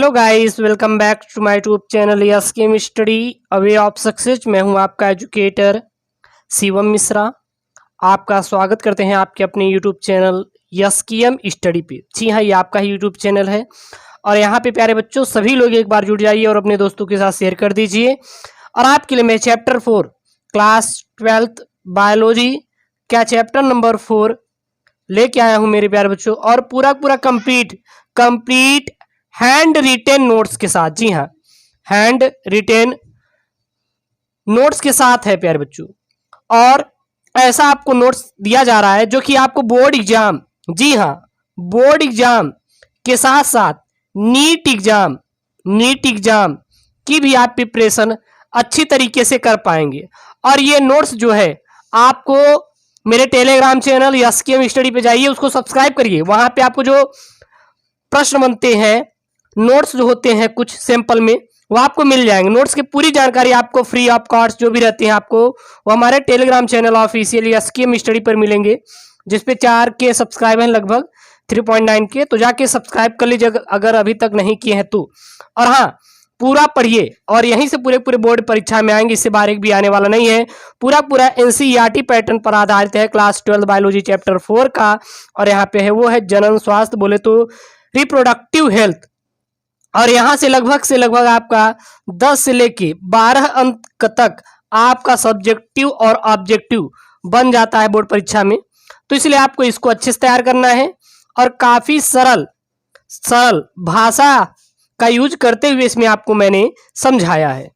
Hello guys, welcome back to my YouTube channel yes chem study a way of success. मैं हूं आपका educator Shivam Mishra. आपका स्वागत करते हैं आपके अपने YouTube channel yes chem study पे। जी हाँ, ये आपका ही यूट्यूब चैनल है और यहाँ पे प्यारे बच्चों सभी लोग एक बार जुड़ जाइए और अपने दोस्तों के साथ शेयर कर दीजिए। और आपके लिए मैं चैप्टर 4 क्लास 12th बायोलॉजी क्या चैप्टर नंबर 4 लेके आया हूँ मेरे प्यारे बच्चों, और पूरा कंप्लीट हैंड रिटेन नोट्स के साथ। जी हाँ, हैंड रिटेन नोट्स के साथ है प्यारे बच्चों। और ऐसा आपको नोट्स दिया जा रहा है जो कि आपको बोर्ड एग्जाम, जी हाँ, बोर्ड एग्जाम के साथ साथ नीट एग्जाम की भी आप प्रिपरेशन अच्छी तरीके से कर पाएंगे। और ये नोट्स जो है आपको मेरे Telegram channel yes chem study पे जाइए, उसको सब्सक्राइब करिए। वहां पे आपको जो प्रश्न बनते हैं, नोट्स जो होते हैं कुछ सैंपल में, वो आपको मिल जाएंगे। नोट्स की पूरी जानकारी आपको फ्री ऑफ कॉस्ट जो भी रहती है आपको वो हमारे Telegram channel official yes chem study पर मिलेंगे, जिसपे 4K सब्सक्राइब हैं, लगभग 3.9K। तो जाके सब्सक्राइब कर लीजिए अगर अभी तक नहीं किए हैं तो। और हाँ, पूरा पढ़िए और यहीं से पूरे बोर्ड परीक्षा में आएंगे, इससे बाहर एक भी आने वाला नहीं है। पूरा NCERT पैटर्न पर आधारित है क्लास 12 बायोलॉजी चैप्टर 4 का। और यहाँ पे है वो है जनन स्वास्थ्य, बोले तो रिप्रोडक्टिव हेल्थ। और यहां से लगभग आपका 10 से लेके 12 अंक तक आपका सब्जेक्टिव और ऑब्जेक्टिव बन जाता है बोर्ड परीक्षा में। तो इसलिए आपको इसको अच्छे से तैयार करना है और काफी सरल भाषा का यूज करते हुए इसमें आपको मैंने समझाया है।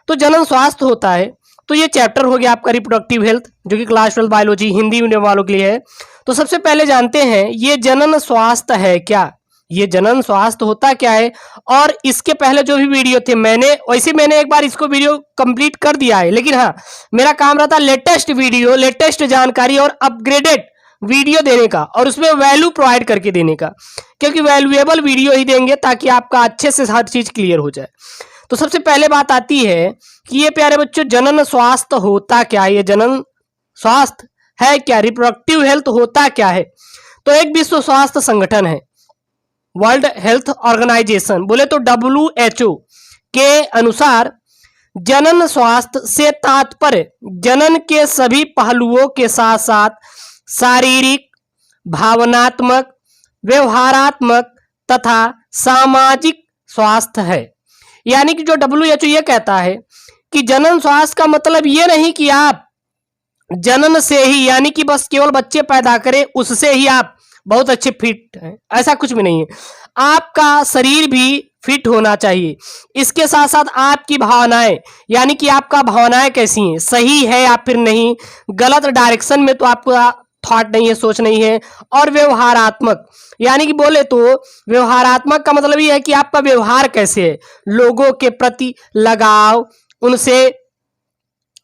तो जनन स्वास्थ्य होता है, तो ये चैप्टर हो गया आपका रिप्रोडक्टिव हेल्थ, जो कि क्लास 12 बायोलॉजी हिंदी में वालों के लिए है। तो सबसे पहले जानते हैं ये जनन स्वास्थ्य है क्या, ये जनन स्वास्थ्य होता क्या है। और इसके पहले जो भी वीडियो थे मैंने एक बार इसको वीडियो कंप्लीट कर दिया है, लेकिन हाँ, मेरा काम रहता लेटेस्ट वीडियो, लेटेस्ट जानकारी और अपग्रेडेड वीडियो देने का, और उसमें वैल्यू प्रोवाइड करके देने का, क्योंकि वैल्यूएबल वीडियो ही देंगे ताकि आपका अच्छे से हर चीज क्लियर हो जाए। तो सबसे पहले बात आती है कि ये प्यारे बच्चों जनन स्वास्थ्य होता क्या है, ये जनन स्वास्थ्य है क्या, रिप्रोडक्टिव हेल्थ होता क्या है। तो एक विश्व स्वास्थ्य संगठन है, वर्ल्ड हेल्थ ऑर्गेनाइजेशन, बोले तो WHO के अनुसार जनन स्वास्थ्य से तात्पर्य जनन के सभी पहलुओं के साथ साथ शारीरिक, भावनात्मक, व्यवहारात्मक तथा सामाजिक स्वास्थ्य है। यानी कि जो WHO ये कहता है कि जनन स्वास्थ्य का मतलब ये नहीं कि आप जनन से ही, यानी कि बस केवल बच्चे पैदा करें उससे ही आप बहुत अच्छे फिट हैं, ऐसा कुछ भी नहीं है। आपका शरीर भी फिट होना चाहिए, इसके साथ साथ आपकी भावनाएं, यानी कि आपका भावनाएं कैसी हैं, सही है या फिर नहीं, गलत डायरेक्शन में तो आपका थॉट नहीं है, सोच नहीं है। और व्यवहारात्मक, यानी कि बोले तो व्यवहारात्मक का मतलब ये है कि आपका व्यवहार कैसे है, लोगों के प्रति लगाव, उनसे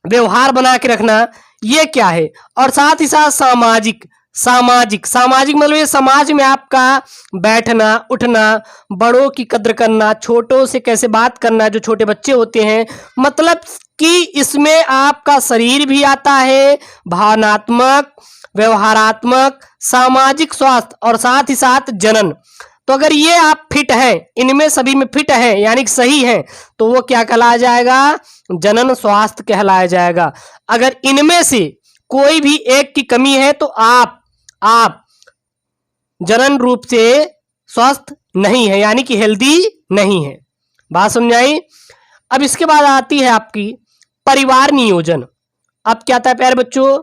व्यवहार बना के रखना, ये क्या है। और साथ ही साथ सामाजिक मतलब ये समाज में आपका बैठना उठना, बड़ों की कद्र करना, छोटों से कैसे बात करना, जो छोटे बच्चे होते हैं, मतलब कि इसमें आपका शरीर भी आता है, भावनात्मक, व्यवहारात्मक, सामाजिक स्वास्थ्य और साथ ही साथ जनन। तो अगर ये आप फिट हैं, इनमें सभी में फिट हैं, यानी कि सही हैं, तो वो क्या कहलाया जाएगा, जनन स्वास्थ्य कहलाया जाएगा। अगर इनमें से कोई भी एक की कमी है तो आप जनन रूप से स्वस्थ नहीं है, यानी कि हेल्दी नहीं है। बात समझाई। अब इसके बाद आती है आपकी परिवार नियोजन। अब क्या आता है प्यारे बच्चों,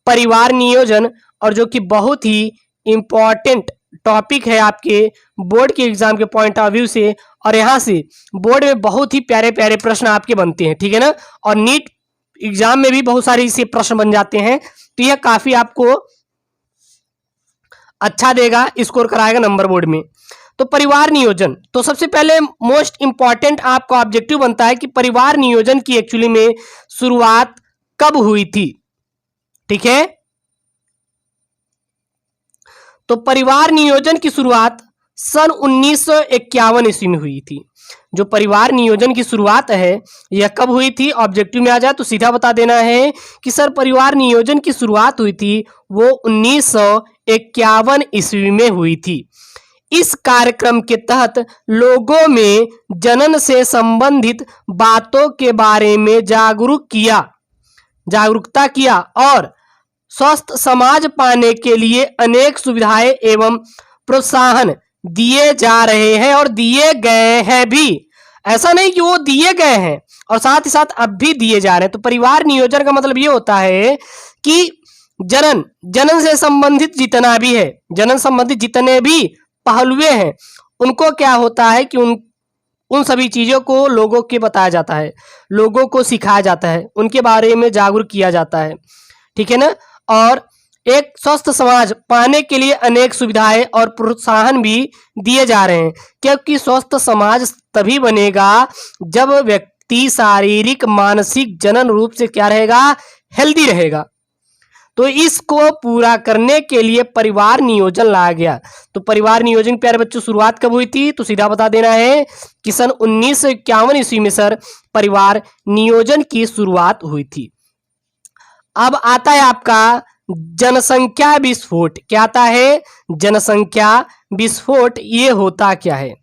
परिवार नियोजन, और जो कि बहुत ही इंपॉर्टेंट टॉपिक है आपके बोर्ड के एग्जाम के पॉइंट ऑफ व्यू से। और यहां से बोर्ड में बहुत ही प्यारे प्रश्न आपके बनते हैं, ठीक है ना। और नीट एग्जाम में भी बहुत सारे इसे प्रश्न बन जाते हैं, तो यह काफी आपको अच्छा देगा, स्कोर कराएगा नंबर बोर्ड में। तो परिवार नियोजन, तो सबसे पहले मोस्ट इंपॉर्टेंट आपका ऑब्जेक्टिव बनता है कि परिवार नियोजन की एक्चुअली में शुरुआत कब हुई थी, ठीक है। तो परिवार नियोजन की शुरुआत सन 1951 ईस्वी में हुई थी। जो परिवार नियोजन की शुरुआत है यह कब हुई थी, ऑब्जेक्टिव में आ जाए तो सीधा बता देना है कि सर परिवार नियोजन की शुरुआत हुई थी वो 1951 ईस्वी में हुई थी। इस कार्यक्रम के तहत लोगों में जनन से संबंधित बातों के बारे में जागरूकता किया और स्वस्थ समाज पाने के लिए अनेक सुविधाएं एवं प्रोत्साहन दिए जा रहे हैं और दिए गए हैं भी। ऐसा नहीं कि वो दिए गए हैं और साथ ही साथ अब भी दिए जा रहे हैं। तो परिवार नियोजन का मतलब ये होता है कि जनन से संबंधित जितना भी है, जनन संबंधित जितने भी पहलुए हैं, उनको क्या होता है कि उन सभी चीजों को लोगों के बताया जाता है, लोगों को सिखाया जाता है, उनके बारे में जागरूक किया जाता है। ठीक है ना। और एक स्वस्थ समाज पाने के लिए अनेक सुविधाएं और प्रोत्साहन भी दिए जा रहे हैं, क्योंकि स्वस्थ समाज तभी बनेगा जब व्यक्ति शारीरिक मानसिक जनन रूप से क्या रहेगा, हेल्दी रहेगा। तो इसको पूरा करने के लिए परिवार नियोजन लाया गया। तो परिवार नियोजन प्यारे बच्चों शुरुआत कब हुई थी, तो सीधा बता देना है कि सन 1951 ईस्वी में सर परिवार नियोजन की शुरुआत हुई थी। अब आता है आपका जनसंख्या विस्फोट। क्या आता है, जनसंख्या विस्फोट। ये होता क्या है?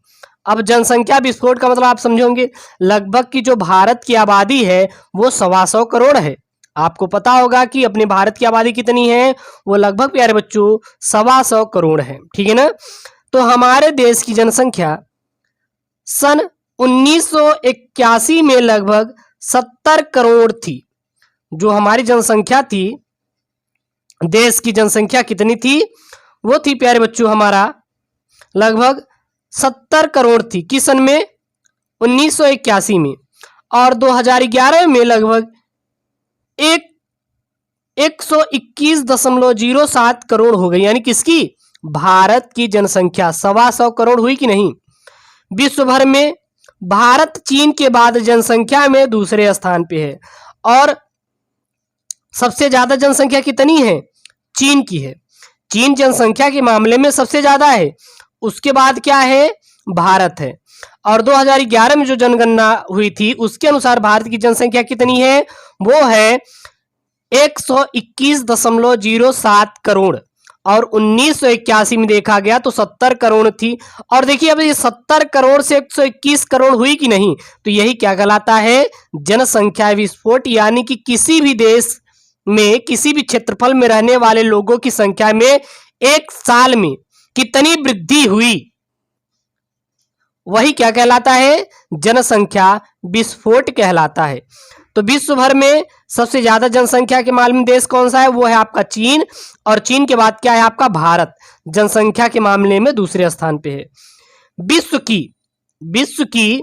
अब जनसंख्या विस्फोट का मतलब आप समझोगे, लगभग की जो भारत की आबादी है वो 125 करोड़ है। आपको पता होगा कि अपने भारत की आबादी कितनी है, वो लगभग प्यारे बच्चों 125 करोड़ है। ठीक है ना। तो हमारे देश की जनसंख्या सन 1981 में लगभग 70 करोड़ थी। जो हमारी जनसंख्या थी, देश की जनसंख्या कितनी थी, वो थी प्यारे बच्चों हमारा लगभग 70 करोड़ थी। किस सन में? 1981 में। और 2011 में लगभग 121.07 करोड़ हो गई। यानी किसकी? भारत की जनसंख्या 125 करोड़ हुई कि नहीं। विश्व भर में भारत चीन के बाद जनसंख्या में दूसरे स्थान पे है और सबसे ज्यादा जनसंख्या कितनी है? चीन की है। चीन जनसंख्या के मामले में सबसे ज्यादा है, उसके बाद क्या है? भारत है। और 2011 में जो जनगणना हुई थी उसके अनुसार भारत की जनसंख्या कितनी है? वो है 121.07 करोड़ और 1981 में देखा गया तो 70 करोड़ थी। और देखिए अब ये 70 करोड़ से 121 करोड़ हुई कि नहीं, तो यही क्या कहलाता है? जनसंख्या विस्फोट। यानी कि किसी भी देश में किसी भी क्षेत्रफल में रहने वाले लोगों की संख्या में एक साल में कितनी वृद्धि हुई, वही क्या कहलाता है? जनसंख्या विस्फोट कहलाता है। तो विश्व भर में सबसे ज्यादा जनसंख्या के मामले में देश कौन सा है? वो है आपका चीन। और चीन के बाद क्या है? आपका भारत जनसंख्या के मामले में दूसरे स्थान पे है। विश्व की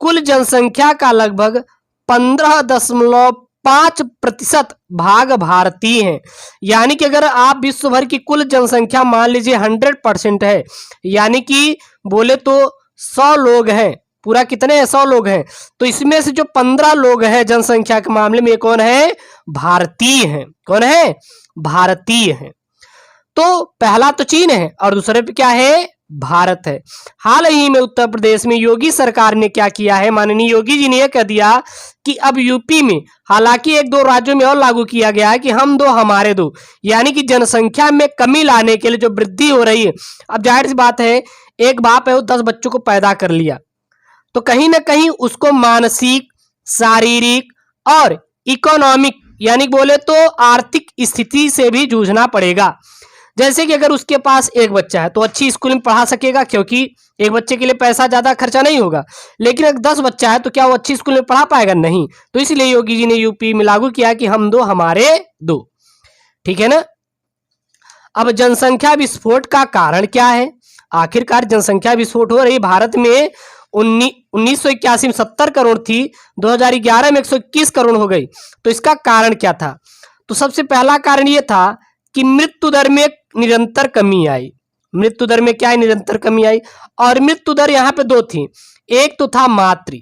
कुल जनसंख्या का लगभग 15.5% भाग भारतीय हैं। यानी कि अगर आप विश्व भर की कुल जनसंख्या मान लीजिए 100% है, यानी कि बोले तो 100 लोग हैं, पूरा कितने 100 लोग हैं, तो इसमें से जो 15 लोग हैं जनसंख्या के मामले में कौन है? भारतीय हैं। कौन है? भारतीय हैं। तो पहला तो चीन है और दूसरे पे क्या है? भारत है। हाल ही में उत्तर प्रदेश में योगी सरकार ने क्या किया है? माननीय योगी जी ने यह कह दिया कि अब यूपी में, हालांकि एक दो राज्यों में और लागू किया गया है कि हम दो हमारे दो, यानी कि जनसंख्या में कमी लाने के लिए जो वृद्धि हो रही है। अब जाहिर सी बात है, एक बाप है वो 10 बच्चों को पैदा कर लिया, तो कहीं ना कहीं उसको मानसिक, शारीरिक और इकोनॉमिक यानी बोले तो आर्थिक स्थिति से भी जूझना पड़ेगा। जैसे कि अगर उसके पास एक बच्चा है तो अच्छी स्कूल में पढ़ा सकेगा, क्योंकि एक बच्चे के लिए पैसा ज्यादा खर्चा नहीं होगा। लेकिन अगर 10 बच्चा है तो क्या वो अच्छी स्कूल में पढ़ा पाएगा? नहीं। तो इसलिए योगी जी ने यूपी में लागू किया कि हम दो हमारे दो। ठीक है ना। अब जनसंख्या विस्फोट का कारण क्या है? आखिरकार जनसंख्या विस्फोट हो रही भारत में 1981 में 70 करोड़ थी, 2011 में 121 करोड़ हो गई। तो इसका कारण क्या था? तो सबसे पहला कारण यह था कि मृत्यु दर में निरंतर कमी आई। मृत्यु दर में क्या है? निरंतर कमी आई। और मृत्यु दर यहाँ पे दो थी, एक तो था मातृ,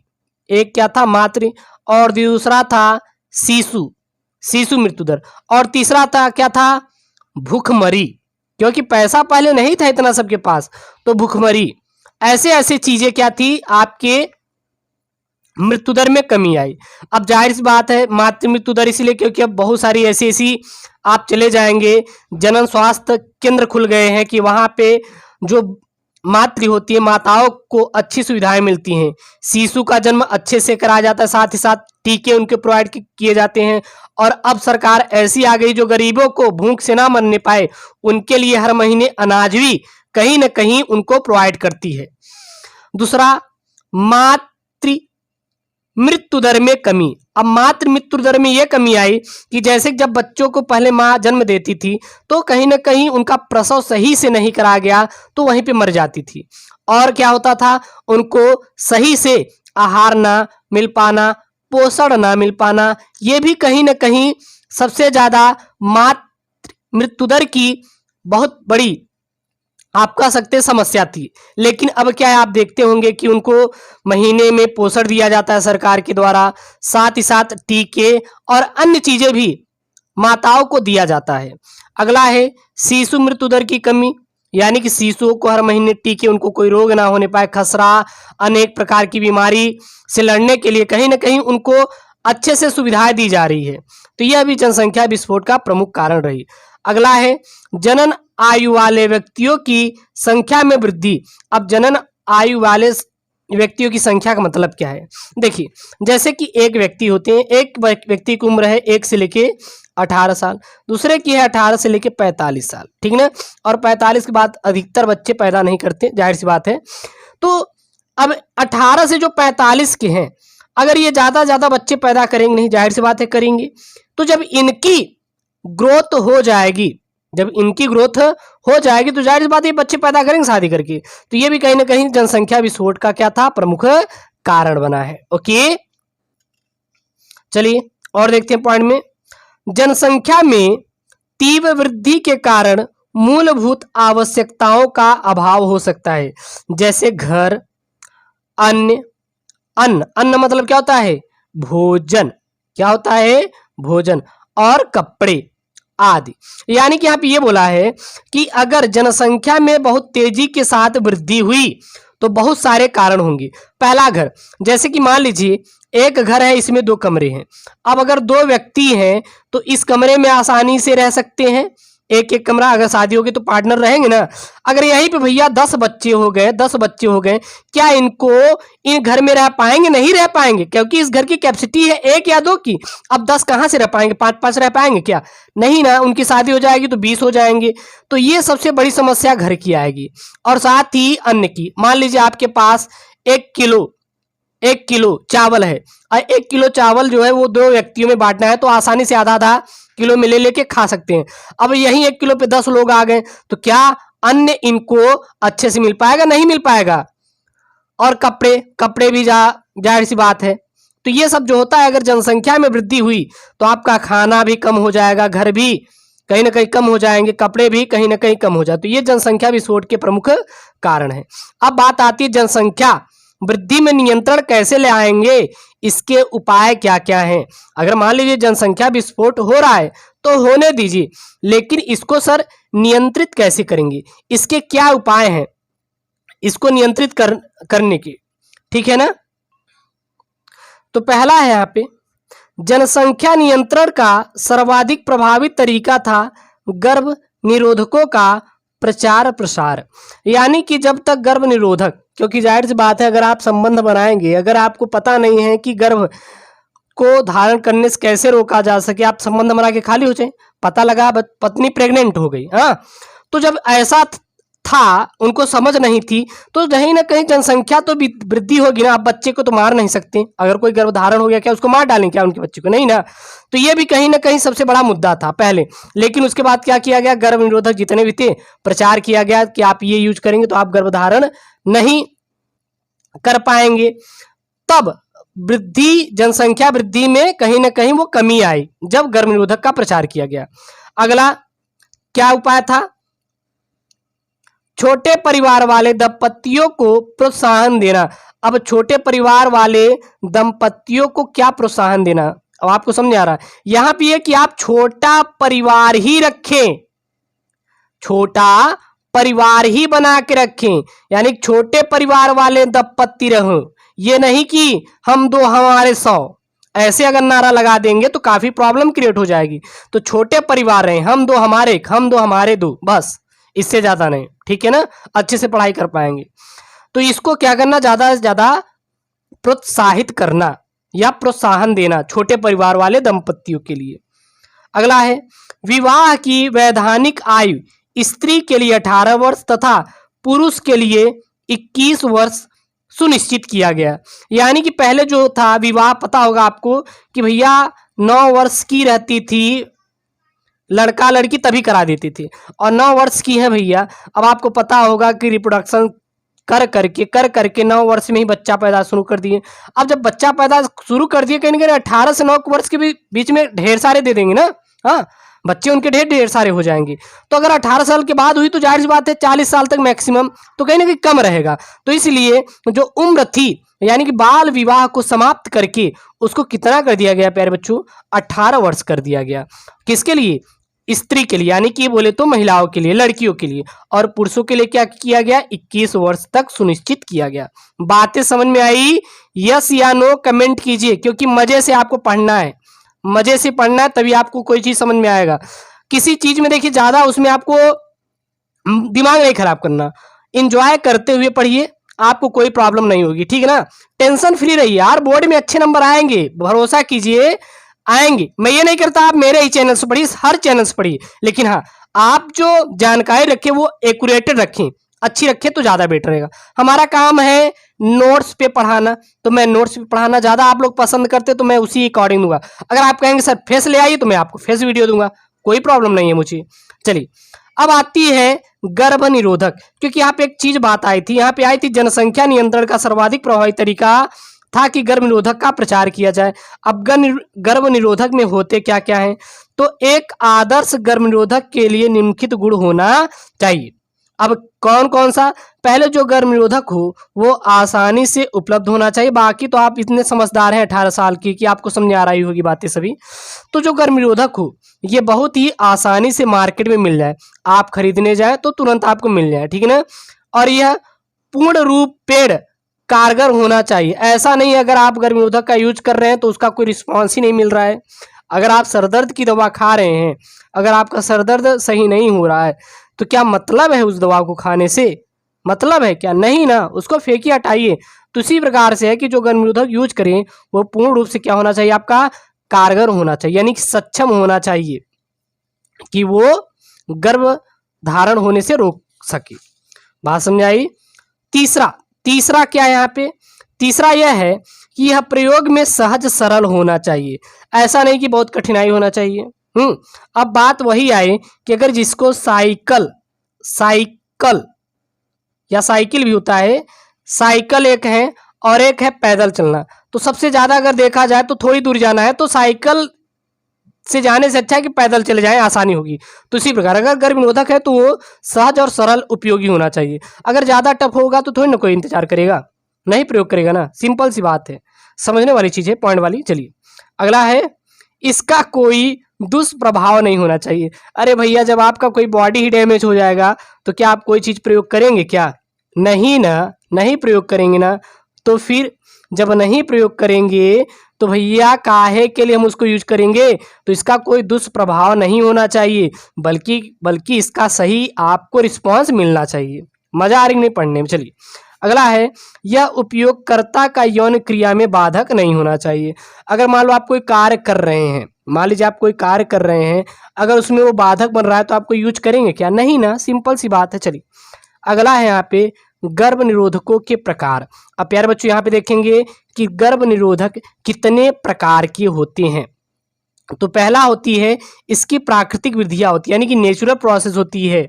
एक क्या था? मातृ, और दूसरा था शिशु मृत्यु दर, और तीसरा था क्या था? भूखमरी। क्योंकि पैसा पहले नहीं था इतना सबके पास, तो भूखमरी, ऐसे ऐसे चीजें क्या थी? आपके मृत्यु दर में कमी आई। अब जाहिर सी बात है मातृ मृत्यु दर इसलिए क्योंकि अब बहुत सारी ऐसी आप चले जाएंगे, जनन स्वास्थ्य केंद्र खुल गए हैं कि वहां पे जो मातृ होती है, माताओं को अच्छी सुविधाएं मिलती हैं, शिशु का जन्म अच्छे से कराया जाता है, साथ ही साथ टीके उनके प्रोवाइड किए जाते हैं। और अब सरकार ऐसी आ गई जो गरीबों को भूख से ना मरने पाए उनके लिए हर महीने अनाज भी कहीं ना कहीं उनको प्रोवाइड करती है। दूसरा, मातृ मृत्यु दर में कमी। अब मातृ मृत्यु दर में यह कमी आई कि जैसे जब बच्चों को पहले माँ जन्म देती थी तो कहीं ना कहीं उनका प्रसव सही से नहीं करा गया तो वहीं पे मर जाती थी। और क्या होता था, उनको सही से आहार ना मिल पाना, पोषण ना मिल पाना, ये भी कहीं ना कहीं सबसे ज्यादा मातृ मृत्यु दर की बहुत बड़ी आप कह सकते समस्या थी। लेकिन अब क्या है, आप देखते होंगे कि उनको महीने में पोषण दिया जाता है सरकार के द्वारा, साथ ही साथ टीके और अन्य चीजें भी माताओं को दिया जाता है। अगला है शिशु मृत्यु दर की कमी, यानी कि शिशुओं को हर महीने टीके, उनको कोई रोग ना होने पाए, खसरा, अनेक प्रकार की बीमारी से लड़ने के लिए कहीं ना कहीं उनको अच्छे से सुविधाएं दी जा रही है। तो यह भी जनसंख्या विस्फोट का प्रमुख कारण रही। अगला है जनन आयु वाले व्यक्तियों की संख्या में वृद्धि। अब जनन आयु वाले व्यक्तियों की संख्या का मतलब क्या है, देखिए जैसे कि एक व्यक्ति होते हैं, एक व्यक्ति की उम्र है 1 से लेके 18 साल, दूसरे की है 18 से लेके 45 साल, ठीक ना। और 45 के बाद अधिकतर बच्चे पैदा नहीं करते, जाहिर सी बात है। तो अब 18 से जो 45 के हैं, अगर ये ज्यादा बच्चे पैदा करेंगे नहीं, जाहिर सी बात है करेंगे, तो जब इनकी ग्रोथ हो जाएगी, जब इनकी ग्रोथ हो जाएगी तो जाहिर सी बात है बच्चे पैदा करेंगे शादी करके। तो ये भी कहीं ना कहीं जनसंख्या विस्फोट का क्या था, प्रमुख कारण बना है। ओके, चलिए और देखते हैं पॉइंट में। जनसंख्या में तीव्र वृद्धि के कारण मूलभूत आवश्यकताओं का अभाव हो सकता है, जैसे घर, अन्न अन्न मतलब क्या होता है, भोजन, क्या होता है, भोजन, और कपड़े आदि। यानी कि यहाँ पे ये बोला है कि अगर जनसंख्या में बहुत तेजी के साथ वृद्धि हुई तो बहुत सारे कारण होंगे। पहला, घर, जैसे कि मान लीजिए एक घर है, इसमें 2 कमरे हैं। अब अगर 2 व्यक्ति हैं तो इस कमरे में आसानी से रह सकते हैं, एक एक कमरा, अगर शादी होगी तो पार्टनर रहेंगे ना। अगर यहीं पे भैया 10 बच्चे हो गए, 10 बच्चे हो गए, क्या इनको इन घर में रह पाएंगे, नहीं रह पाएंगे, क्योंकि इस घर की कैपेसिटी है 1 या 2 की। अब 10 कहां से रह पाएंगे, 5-5 रह पाएंगे क्या, नहीं ना। उनकी शादी हो जाएगी तो 20 हो जाएंगे। तो ये सबसे बड़ी समस्या घर की आएगी। और साथ ही अन्न की, मान लीजिए आपके पास 1 किलो चावल है, और 1 किलो चावल जो है वो 2 व्यक्तियों में बांटना है, तो आसानी से आधा किलो में ले लेके खा सकते हैं। अब यही 1 किलो पे 10 लोग आ गए तो क्या अन्न इनको अच्छे से मिल पाएगा, नहीं मिल पाएगा। और कपड़े भी जाहिर सी बात है। तो ये सब जो होता है, अगर जनसंख्या में वृद्धि हुई तो आपका खाना भी कम हो जाएगा, घर भी कहीं ना कहीं कम हो जाएंगे, कपड़े भी कहीं ना कहीं कम हो जाए। तो ये जनसंख्या विस्फोट के प्रमुख कारण है। अब बात आती है जनसंख्या वृद्धि में नियंत्रण कैसे ले आएंगे, इसके उपाय क्या क्या हैं। अगर मान लीजिए जनसंख्या विस्फोट हो रहा है तो होने दीजिए, लेकिन इसको सर नियंत्रित कैसे करेंगे, इसके क्या उपाय हैं इसको नियंत्रित करने के, ठीक है ना। तो पहला है यहाँ पे, जनसंख्या नियंत्रण का सर्वाधिक प्रभावी तरीका था गर्भ निरोधकों का प्रचार प्रसार। यानी कि जब तक गर्भ निरोधक, क्योंकि जाहिर सी बात है अगर आप संबंध बनाएंगे, अगर आपको पता नहीं है कि गर्भ को धारण करने से कैसे रोका जा सके, आप संबंध बना के खाली हो जाए, पता लगा पत्नी प्रेग्नेंट हो गई, हाँ, तो जब ऐसा था, उनको समझ नहीं थी, तो कहीं ना कहीं जनसंख्या तो वृद्धि होगी ना। आप बच्चे को तो मार नहीं सकते, अगर कोई गर्भधारण हो गया क्या उसको मार डालें क्या उनके बच्चे को, नहीं ना। तो ये भी कहीं ना कहीं सबसे बड़ा मुद्दा था पहले। लेकिन उसके बाद क्या किया गया, गर्भ निरोधक जितने भी थे प्रचार किया गया कि आप ये यूज करेंगे तो आप गर्भधारण नहीं कर पाएंगे। तब वृद्धि, जनसंख्या वृद्धि में कहीं ना कहीं वो कमी आई जब गर्भ निरोधक का प्रचार किया गया। अगला क्या उपाय था, छोटे परिवार वाले दंपतियों को प्रोत्साहन देना। अब छोटे परिवार वाले दंपतियों को क्या प्रोत्साहन देना, अब आपको समझ आ रहा है। यहां पे कि आप छोटा परिवार ही रखें, छोटा परिवार ही बना के रखें, यानी छोटे परिवार वाले दंपति रहो। ये नहीं कि हम 2 हमारे 100, ऐसे अगर नारा लगा देंगे तो काफी प्रॉब्लम क्रिएट हो जाएगी। तो छोटे परिवार रहे, हम 2 हमारे 1, हम 2 हमारे 2, बस इससे ज्यादा नहीं, ठीक है ना, अच्छे से पढ़ाई कर पाएंगे। तो इसको क्या करना, ज्यादा से ज्यादा प्रोत्साहित करना या प्रोत्साहन देना छोटे परिवार वाले दंपतियों के लिए। अगला है विवाह की वैधानिक आयु स्त्री के लिए 18 वर्ष तथा पुरुष के लिए 21 वर्ष सुनिश्चित किया गया। यानी कि पहले जो था विवाह, पता होगा आपको कि भैया 9 वर्ष की रहती थी लड़का लड़की तभी करा देती थी, और 9 वर्ष की है भैया, अब आपको पता होगा कि रिप्रोडक्शन कर करके 9 वर्ष में ही बच्चा पैदा शुरू कर दिए। अब जब बच्चा पैदा शुरू कर दिए, कहीं ना कहीं 18 से 9 वर्ष के बीच में ढेर सारे दे देंगे ना, हाँ बच्चे उनके ढेर सारे हो जाएंगे। तो अगर 18 साल के बाद हुई तो जाहिर सी बात है 40 साल तक मैक्सिमम, तो कहीं ना कहीं कम रहेगा। तो इसलिए जो उम्र थी यानी कि बाल विवाह को समाप्त करके उसको कितना कर दिया गया प्यारे बच्चों, 18 वर्ष कर दिया गया। किसके लिए, स्त्री के लिए, यानी कि बोले तो महिलाओं के लिए, लड़कियों के लिए। और पुरुषों के लिए क्या किया गया, 21 वर्ष तक सुनिश्चित किया गया। बातें समझ में आई? यस या नो कमेंट कीजिए, क्योंकि मजे से आपको पढ़ना है, मजे से पढ़ना है, तभी आपको कोई चीज समझ में आएगा। किसी चीज में देखिए ज्यादा उसमें आपको दिमाग नहीं खराब करना, इंजॉय करते हुए पढ़िए, आपको कोई प्रॉब्लम नहीं होगी, ठीक है ना। टेंशन फ्री रहिए यार, बोर्ड में अच्छे नंबर आएंगे, भरोसा कीजिए आएंगे। मैं ये नहीं करता आप मेरे ही चैनल से पढ़िए, हर चैनल से पढ़िए, लेकिन हाँ आप जो जानकारी रखें वो एक्यूरेटेड रखें, अच्छी रखें तो ज्यादा बेटर रहेगा। हमारा काम है नोट्स पे पढ़ाना, तो मैं नोट्स पे पढ़ाना ज्यादा आप लोग पसंद करते तो मैं उसी अकॉर्डिंग दूंगा। अगर आप कहेंगे सर फेस ले आइए तो मैं आपको फेस वीडियो दूंगा, कोई प्रॉब्लम नहीं है मुझे। चलिए अब आती है गर्भ निरोधक, क्योंकि यहाँ पे एक चीज बात आई थी, यहाँ पे आई थी जनसंख्या नियंत्रण का सर्वाधिक प्रभावी तरीका था कि गर्भ निरोधक का प्रचार किया जाए। अब गर्भ निरोधक में होते क्या क्या है, तो एक आदर्श गर्भ निरोधक के लिए निम्नलिखित गुण होना चाहिए। अब कौन कौन सा, पहले जो गर्भ निरोधक हो वो आसानी से उपलब्ध होना चाहिए। बाकी तो आप इतने समझदार हैं 18 साल की कि आपको समझ आ रही होगी बातें सभी। तो जो गर्भ निरोधक हो ये बहुत ही आसानी से मार्केट में मिल जाए, आप खरीदने जाए तो तुरंत आपको मिल जाए, ठीक है ना। और यह पूर्ण रूप पेड़ कारगर होना चाहिए। ऐसा नहीं अगर आप गर्भ निरोधक का यूज कर रहे हैं तो उसका कोई रिस्पॉन्स ही नहीं मिल रहा है। अगर आप सरदर्द की दवा खा रहे हैं, अगर आपका सरदर्द सही नहीं हो रहा है तो क्या मतलब है उस दवा को खाने से, मतलब है क्या, नहीं ना, उसको फेंकिए हटाइए। तो इसी प्रकार से है कि जो गर्भ निरोधक यूज करें वो पूर्ण रूप से क्या होना चाहिए, आपका कारगर होना चाहिए, यानी कि सक्षम होना चाहिए कि वो गर्भ धारण होने से रोक सके। बात समझ आई? तीसरा क्या है यहाँ पे, तीसरा यह है कि यह प्रयोग में सहज सरल होना चाहिए, ऐसा नहीं कि बहुत कठिनाई होना चाहिए। अब बात वही आए कि अगर जिसको साइकिल या साइकिल भी होता है, साइकिल एक है और एक है पैदल चलना, तो सबसे ज्यादा अगर देखा जाए तो थोड़ी दूर जाना है तो साइकिल से जाने से अच्छा है कि पैदल चले जाएं, आसानी होगी। तो इसी प्रकार अगर गर्भ निरोधक है तो वो सहज और सरल उपयोगी होना चाहिए। अगर ज्यादा टफ होगा तो थोड़ी ना कोई इंतजार करेगा, नहीं प्रयोग करेगा ना, सिंपल सी बात है, समझने वाली चीज है, पॉइंट वाली। चलिए अगला है इसका कोई दुष्प्रभाव नहीं होना चाहिए। अरे भैया जब आपका कोई बॉडी ही डैमेज हो जाएगा तो क्या आप कोई चीज प्रयोग करेंगे क्या, नहीं ना, नहीं प्रयोग करेंगे ना। तो फिर जब नहीं प्रयोग करेंगे तो भैया काहे के लिए हम उसको यूज करेंगे, तो इसका कोई दुष्प्रभाव नहीं होना चाहिए, बल्कि इसका सही आपको रिस्पॉन्स मिलना चाहिए। मजा आ रही नहीं पढ़ने में? चलिए अगला है यह उपयोगकर्ता का यौन क्रिया में बाधक नहीं होना चाहिए। अगर मान लो आप कोई कार्य कर रहे हैं, मान लीजिए आप कोई कार्य कर रहे हैं, अगर उसमें वो बाधक बन रहा है तो आपको यूज करेंगे क्या, नहीं ना, सिंपल सी बात है। चलिए अगला है यहाँ पे गर्भ निरोधकों के प्रकार। अब प्यारे बच्चों यहाँ पे देखेंगे कि गर्भ निरोधक कितने प्रकार के होते हैं। तो पहला होती है इसकी प्राकृतिक विधियां होती है, यानी कि नेचुरल प्रोसेस होती है,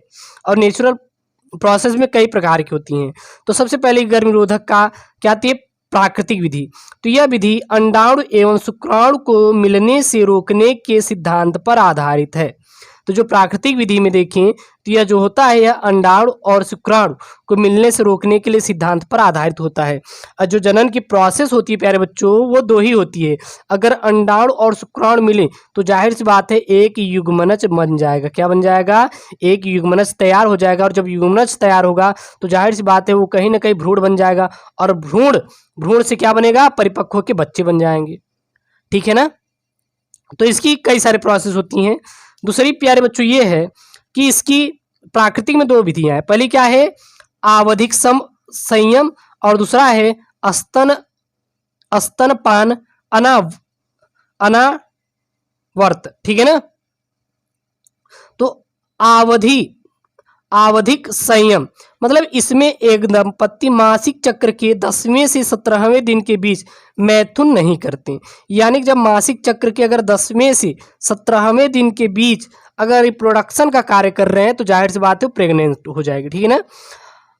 और नेचुरल प्रोसेस में कई प्रकार की होती हैं। तो सबसे पहले गर्भ निरोधक का क्या आती है, प्राकृतिक विधि। तो यह विधि अंडाणु एवं शुक्राणु को मिलने से रोकने के सिद्धांत पर आधारित है। तो जो प्राकृतिक विधि में देखें तो यह जो होता है यह अंडाणु और शुक्राणु को मिलने से रोकने के लिए सिद्धांत पर आधारित होता है। और जो जनन की प्रोसेस होती है प्यारे बच्चों वो दो ही होती है। अगर अंडाणु और शुक्राणु मिले तो जाहिर सी बात है एक युग्मनज बन जाएगा। क्या बन जाएगा, एक युग्मनज तैयार हो जाएगा। और जब युग्मनज तैयार होगा तो जाहिर सी बात है वो कहीं ना कहीं भ्रूण बन जाएगा, और भ्रूण से क्या बनेगा, परिपक्व के बच्चे बन जाएंगे, ठीक है ना। तो इसकी कई सारे प्रोसेस होती हैं। दूसरी प्यारे बच्चों ये है कि इसकी प्राकृतिक में दो विधियां हैं। पहली क्या है, आवधिक संयम, और दूसरा है स्तनपान अनावर्त। ठीक है ना। तो आवधिक संयम मतलब इसमें एक दंपति मासिक चक्र के 10वें से 17वें दिन के बीच मैथुन नहीं करते। यानी कि जब मासिक चक्र के अगर 10वें से 17वें दिन के बीच अगर रिप्रोडक्शन का कार्य कर रहे हैं तो जाहिर सी बात है प्रेग्नेंट हो जाएगी। ठीक है ना।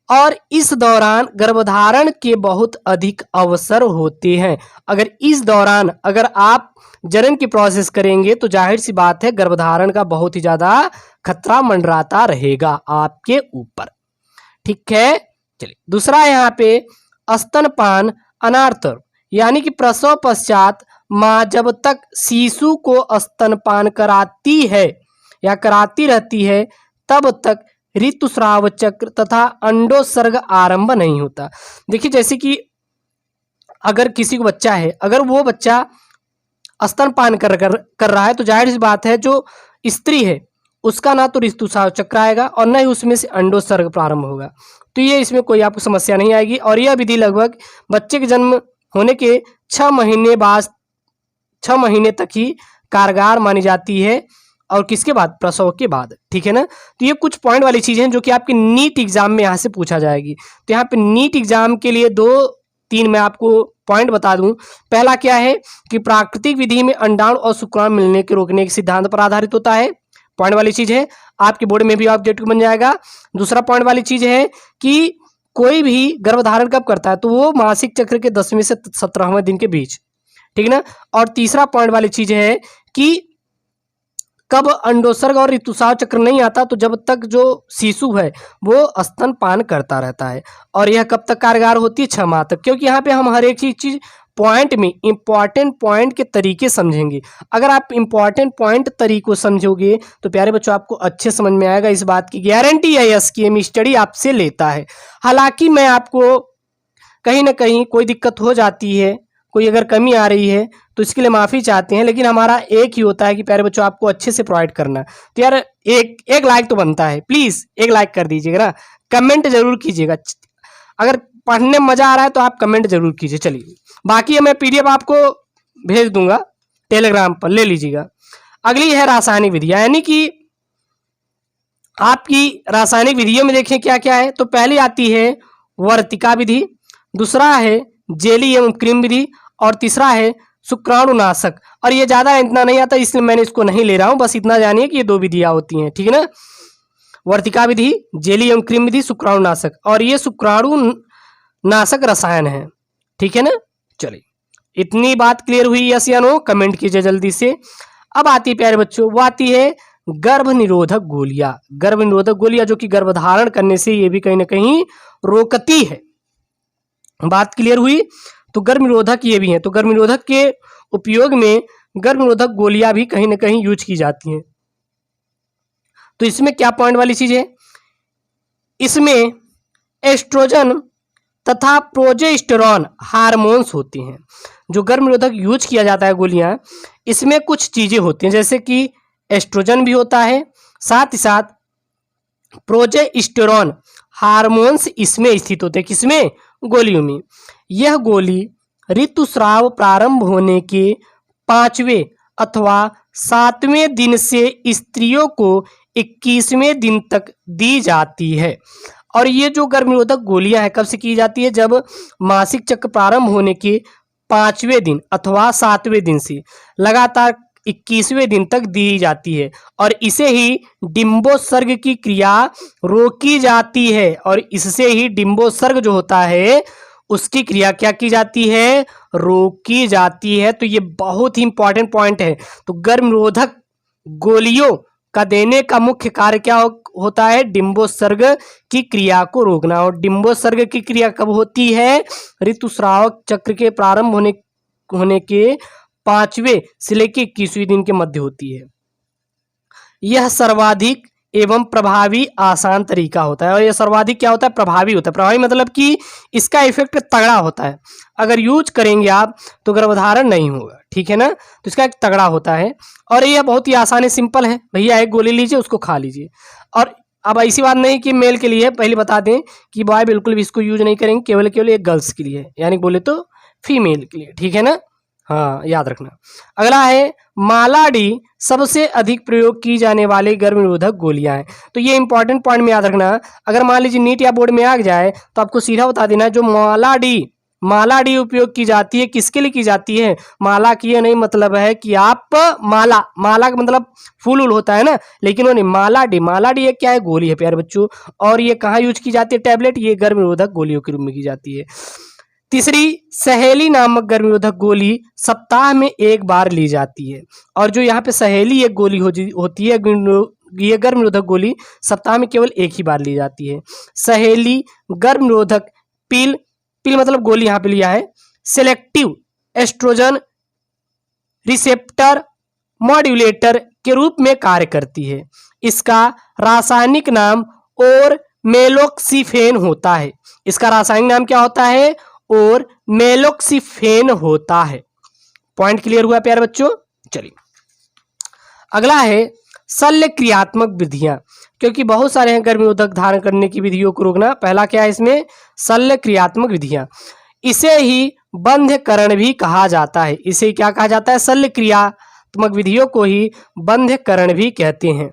और इस दौरान गर्भधारण के बहुत अधिक अवसर होते हैं। अगर इस दौरान अगर आप जनन की प्रोसेस करेंगे तो जाहिर सी बात है गर्भधारण का बहुत ही ज्यादा खतरा मंडराता रहेगा आपके ऊपर। ठीक है। चलिए दूसरा है यहाँ पे स्तनपान अनार्तर, यानी कि प्रसव पश्चात माँ जब तक शिशु को स्तनपान कराती है या कराती रहती है तब तक ऋतुस्राव चक्र तथा अंडोत्सर्ग आरंभ नहीं होता। देखिए जैसे कि अगर किसी को बच्चा है, अगर वो बच्चा स्तनपान कर रहा है तो जाहिर सी बात है जो स्त्री है उसका ना तो ऋतुस्राव चक्र आएगा और न ही उसमें से अंडोत्सर्ग प्रारंभ होगा। तो ये इसमें कोई आपको समस्या नहीं आएगी। और यह विधि लगभग बच्चे के जन्म होने के 6 महीने तक ही कारगर मानी जाती है। और किसके बाद, प्रसव के बाद। ठीक है ना। तो ये कुछ पॉइंट वाली चीजें हैं जो कि आपके नीट एग्जाम में यहाँ से पूछा जाएगी। तो यहाँ पे नीट एग्जाम के लिए 2-3 मैं आपको पॉइंट बता दूं। पहला क्या है कि प्राकृतिक विधि में अंडाणु और शुक्राणु मिलने के रोकने के सिद्धांत पर आधारित होता है। पॉइंट वाली चीज है, आपके बोर्ड में भी ऑब्जेक्टिव बन जाएगा। दूसरा पॉइंट वाली चीज है कि कोई भी गर्भधारण कब करता है तो वो मासिक चक्र के 10वें से 17वें दिन के बीच। ठीक है ना। और तीसरा पॉइंट वाली चीज है कि कब अंडोत्सर्ग और ऋतुस्राव चक्र नहीं आता तो जब तक जो शिशु है वो स्तनपान करता रहता है। और यह कब तक कारगर होती है, 6 माह तक। क्योंकि यहाँ पे हम हर एक चीज पॉइंट में इंपॉर्टेंट पॉइंट के तरीके समझेंगे। अगर आप इंपॉर्टेंट पॉइंट तरीकों समझोगे तो प्यारे बच्चों आपको अच्छे समझ में आएगा। इस बात की गारंटी है SKM स्टडी आपसे लेता है। हालांकि मैं आपको कहीं ना कहीं कोई दिक्कत हो जाती है, कोई अगर कमी आ रही है तो इसके लिए माफ़ी चाहते हैं, लेकिन हमारा एक ही होता है कि प्यारे बच्चों आपको अच्छे से प्रोवाइड करना। तो यार एक लाइक तो बनता है, प्लीज़ एक लाइक कर दीजिएगा ना, कमेंट जरूर कीजिएगा। अगर पढ़ने में मज़ा आ रहा है तो आप कमेंट जरूर कीजिए। चलिए बाकी मैं PDF आपको भेज दूंगा टेलीग्राम पर, ले लीजिएगा। अगली है रासायनिक विधियाँ, यानी कि आपकी रासायनिक विधियों में देखें क्या क्या है। तो पहली आती है वर्तिका विधि, दूसरा है जेली एवं क्रीम विधि, और तीसरा है शुक्राणुनाशक। और ये ज़्यादा इतना नहीं आता इसलिए मैंने इसको नहीं ले रहा हूँ, बस इतना जानिए कि ये 2 विधियाँ होती हैं। ठीक है ना। वर्तिका विधि, जेली एवं क्रीम विधि, शुक्राणुनाशक। और ये शुक्राणुनाशक रसायन है। ठीक है ना। चलिए इतनी बात क्लियर हुई, यस या नो, कमेंट कीजिए जल्दी से। अब आती है प्यारे बच्चों, वो आती है गर्भ निरोधक गोलियां। गर्भ निरोधक गोलियां जो कि गर्भधारण करने से ये भी कहीं ना कहीं रोकती है। बात क्लियर हुई। तो गर्भ निरोधक ये भी है। तो गर्भ निरोधक के उपयोग में गर्भ निरोधक गोलियां भी कहीं ना कहीं यूज की जाती हैं। तो इसमें क्या पॉइंट वाली चीज है, इसमें एस्ट्रोजन तथा प्रोजेस्टेरॉन हार्मोन्स होते हैं। जो गर्भ निरोधक यूज किया जाता है गोलियां, इसमें कुछ चीजें होती हैं जैसे कि एस्ट्रोजन भी होता है, साथ ही साथ प्रोजेस्टेरॉन हार्मोन्स इसमें स्थित होते हैं। किसमें, गोलियों में। यह गोली ऋतुस्राव प्रारंभ होने के 5वें अथवा 7वें दिन से स्त्रियों को 21वें दिन तक दी जाती है। और ये जो गर्भ निरोधक गोलियां हैं कब से की जाती है, जब मासिक चक्र प्रारंभ होने के 5वें दिन अथवा 7वें दिन से लगातार 21वें दिन तक दी जाती है। और इसे ही डिंबोत्सर्ग की क्रिया रोकी जाती है। और इससे ही डिंबोत्सर्ग जो होता है उसकी क्रिया क्या की जाती है, रोकी जाती है। तो ये बहुत ही इंपॉर्टेंट पॉइंट है। तो गर्भ निरोधक गोलियों का देने का मुख्य कार्य क्या होता है, डिंबोत्सर्ग की क्रिया को रोकना। और डिंबोत्सर्ग की क्रिया कब होती है, ऋतुस्राव चक्र के प्रारंभ होने के 5वें से लेकर 21वें दिन के मध्य होती है। यह सर्वाधिक एवं प्रभावी आसान तरीका होता है। और यह सर्वाधिक क्या होता है, प्रभावी होता है। प्रभावी मतलब कि इसका इफेक्ट तगड़ा होता है। अगर यूज करेंगे आप तो गर्भधारण नहीं होगा। ठीक है ना। तो इसका एक तगड़ा होता है। और यह बहुत ही आसान है, सिंपल है। भैया एक गोली लीजिए, उसको खा लीजिए। और अब ऐसी बात नहीं कि मेल के लिए, पहले बता दें कि बॉय बिल्कुल भी इसको यूज नहीं करेंगे, केवल केवल ये गर्ल्स के लिए, यानी बोले तो फीमेल के लिए, ठीक है ना। हाँ, याद रखना। अगला है मालाडी सबसे अधिक प्रयोग की जाने वाली गर्भ निरोधक गोलियां हैं। तो ये इंपॉर्टेंट पॉइंट में याद रखना। अगर मान लीजिए नीट या बोर्ड में आ जाए तो आपको सीधा बता देना, जो मालाडी उपयोग की जाती है, किसके लिए की जाती है। माला की ये नहीं मतलब है कि आप माला का मतलब फूल उल होता है ना, लेकिन वो नहीं, मालाडी ये क्या है, गोली है प्यारे बच्चों। और ये कहाँ यूज की जाती है टैबलेट, ये गर्भ निरोधक गोलियों के रूप में की जाती है। तीसरी, सहेली नामक गर्भ निरोधक गोली सप्ताह में एक बार ली जाती है। और जो यहाँ पे सहेली एक गोली होती है, ये गर्भ निरोधक गोली सप्ताह में केवल एक ही बार ली जाती है। सहेली गर्भ निरोधक पिल मतलब गोली यहाँ पे लिया है, सेलेक्टिव एस्ट्रोजन रिसेप्टर मॉड्यूलेटर के रूप में कार्य करती है। इसका रासायनिक नाम और मेलोक्सिफेन होता है। इसका रासायनिक नाम क्या होता है, और मेलोक्सिफेन होता है। पॉइंट क्लियर हुआ प्यारे बच्चों। चलिए अगला है शल्य क्रियात्मक विधियां, क्योंकि बहुत सारे हैं गर्भ निरोधक धारण करने की विधियों को रोकना। पहला क्या है इसमें, शल्य क्रियात्मक विधियां। इसे ही बंध्यकरण भी कहा जाता है। इसे क्या कहा जाता है, शल्य क्रियात्मक विधियों को ही बंध्यकरण भी कहते हैं।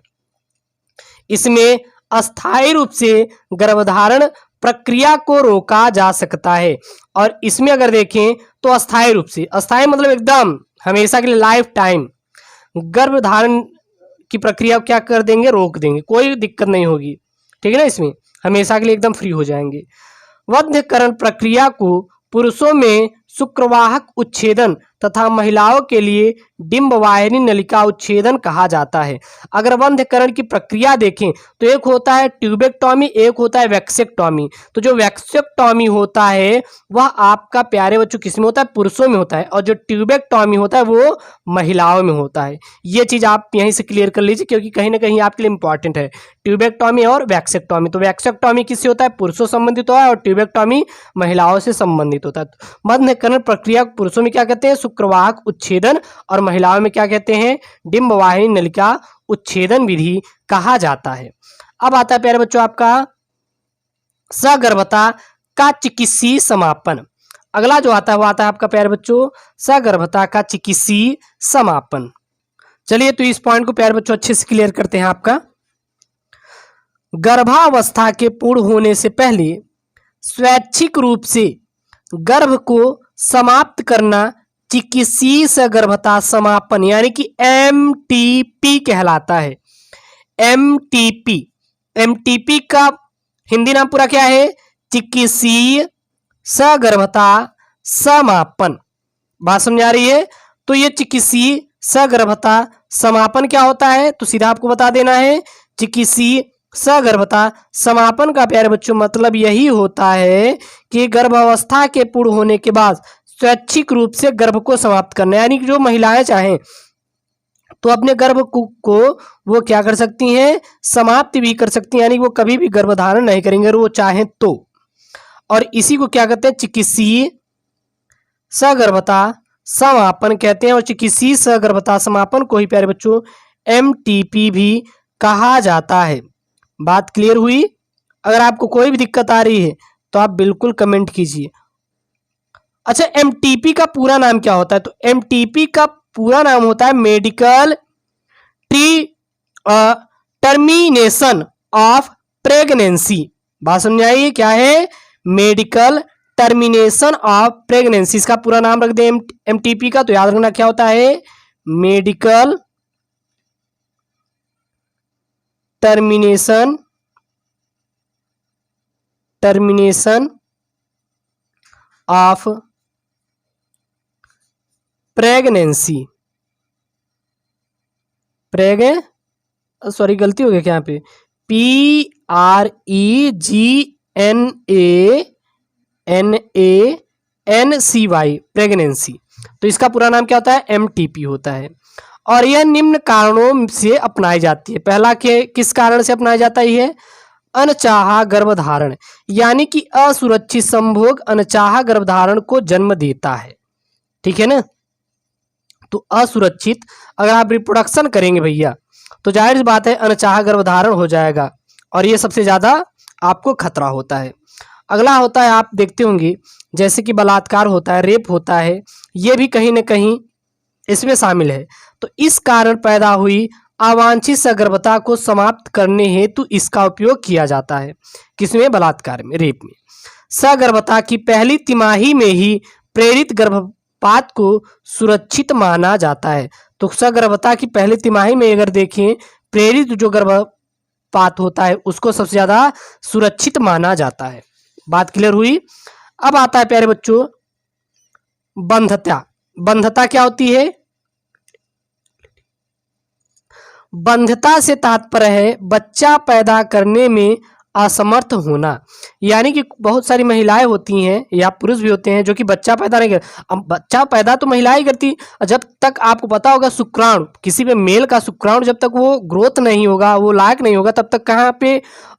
इसमें अस्थायी रूप से गर्भधारण प्रक्रिया को रोका जा सकता है। और इसमें अगर देखें तो अस्थायी रूप से, अस्थायी मतलब एकदम हमेशा के लिए, लाइफ टाइम गर्भधारण की प्रक्रिया क्या कर देंगे, रोक देंगे, कोई दिक्कत नहीं होगी, ठीक है ना। इसमें हमेशा के लिए एकदम फ्री हो जाएंगे। बंध्यकरण प्रक्रिया को पुरुषों में शुक्रवाहक उच्छेदन तथा महिलाओं के लिए डिंबवाहिनी नलिका उच्छेदन कहा जाता है। अगर बंध्यकरण की प्रक्रिया देखें तो एक होता है ट्यूबेक्टॉमी, एक होता है वैक्सेक्टॉमी। तो जो वैक्सेक्टॉमी होता है वह आपका प्यारे बच्चों किसमें होता है, पुरुषों में होता है, और जो ट्यूबेक्टॉमी होता है वो महिलाओं में होता है। ये चीज आप यहीं से क्लियर कर लीजिए, क्योंकि कहीं ना कहीं आपके लिए इंपॉर्टेंट है, ट्यूबेक्टॉमी और वैक्सेक्टॉमी। तो वैक्सेक्टॉमी किससे होता है, पुरुषों से संबंधित होता है, और ट्यूबेक्टॉमी महिलाओं से संबंधित होता है। बंध्यकरण प्रक्रिया पुरुषों में क्या कहते हैं, शुक्रवाहक उच्छेदन, और महिलाओं में क्या कहते हैं, डिंबवाहिनी नलिका उच्छेदन विधि कहा जाता है। अब आता है प्यारे बच्चों आपका सगर्भता का चिकित्सीय समापन। अगला जो आता है वो आता है आपका प्यारे बच्चों सगर्भता का चिकित्सीय समापन। चलिए तो इस पॉइंट को प्यारे बच्चों अच्छे से क्लियर करते हैं। आपका गर्भावस्था के पूर्ण होने से पहले स्वैच्छिक रूप से गर्भ को समाप्त करना चिकित्सीय सगर्भता समापन यानी कि MTP कहलाता है। MTP का हिंदी नाम पूरा क्या है, चिकित्सीय सगर्भता समापन। बात समझ आ रही है। तो ये चिकित्सीय सगर्भता समापन क्या होता है, तो सीधा आपको बता देना है, चिकित्सीय सगर्भता समापन का प्यारे बच्चों मतलब यही होता है कि गर्भावस्था के पूर्ण होने के बाद स्वैच्छिक रूप से गर्भ को समाप्त करना, यानी कि जो महिलाएं चाहें तो अपने गर्भ को वो क्या कर सकती हैं, समाप्त भी कर सकती हैं, यानी कि वो कभी भी गर्भधारण नहीं करेंगे अगर वो चाहें तो। और इसी को क्या कहते हैं, चिकित्सीय सगर्भता समापन कहते हैं। और चिकित्सीय सगर्भता समापन को ही प्यारे बच्चों MTP भी कहा जाता है। बात क्लियर हुई। अगर आपको कोई भी दिक्कत आ रही है तो आप बिल्कुल कमेंट कीजिए। अच्छा, MTP का पूरा नाम क्या होता है, तो MTP का पूरा नाम होता है मेडिकल टर्मिनेशन ऑफ प्रेगनेंसी। बात समझ आइए, क्या है, मेडिकल टर्मिनेशन ऑफ प्रेगनेंसी। इसका पूरा नाम रख दें MTP का, तो याद रखना क्या होता है, medical termination of pregnancy. Sorry गलती हो गई क्या यहाँ पे, PREGNANANCY प्रेगनेंसी। तो इसका पूरा नाम क्या होता है, MTP होता है। और यह निम्न कारणों से अपनाई जाती है। पहला किस कारण से अपनाया जाता है, ये अनचाहा गर्भधारण, यानी कि असुरक्षित संभोग अनचाहा गर्भधारण को जन्म देता है, ठीक है ना। तो असुरक्षित, अगर आप रिप्रोडक्शन करेंगे भैया तो जाहिर सी बात है अनचाहा गर्भधारण हो जाएगा। और ये सबसे ज़्यादा आपको खतरा होता है। अगला होता है, आप देखते होंगे जैसे कि बलात्कार होता है, रेप होता है, ये भी कहीं ना कहीं इसमें शामिल है। तो इस कारण पैदा हुई अवांछित सगर्भता को समाप्त करने हेतु इसका उपयोग किया जाता है। किसमें? बलात्कार में, रेप में। सगर्भता की पहली तिमाही में ही प्रेरित गर्भपात को सुरक्षित माना जाता है। तो सगर्भता की पहली तिमाही में अगर देखें, प्रेरित जो गर्भपात होता है उसको सबसे ज़्यादा सुरक्षित माना जाता है। बात क्लियर हुई? अब आता है प्यारे बच्चों बंध्यता। बंध्यता क्या होती है? बंध्यता से तात्पर्य है बच्चा पैदा करने में असमर्थ होना। यानी कि बहुत सारी महिलाएं होती हैं या पुरुष भी होते हैं जो कि बच्चा पैदा नहीं कर, अब बच्चा पैदा तो महिला ही करती, जब तक आपको पता होगा शुक्राणु, किसी पे मेल का शुक्राणु जब तक वो ग्रोथ नहीं होगा, वो लायक नहीं होगा, तब तक कहाँ पे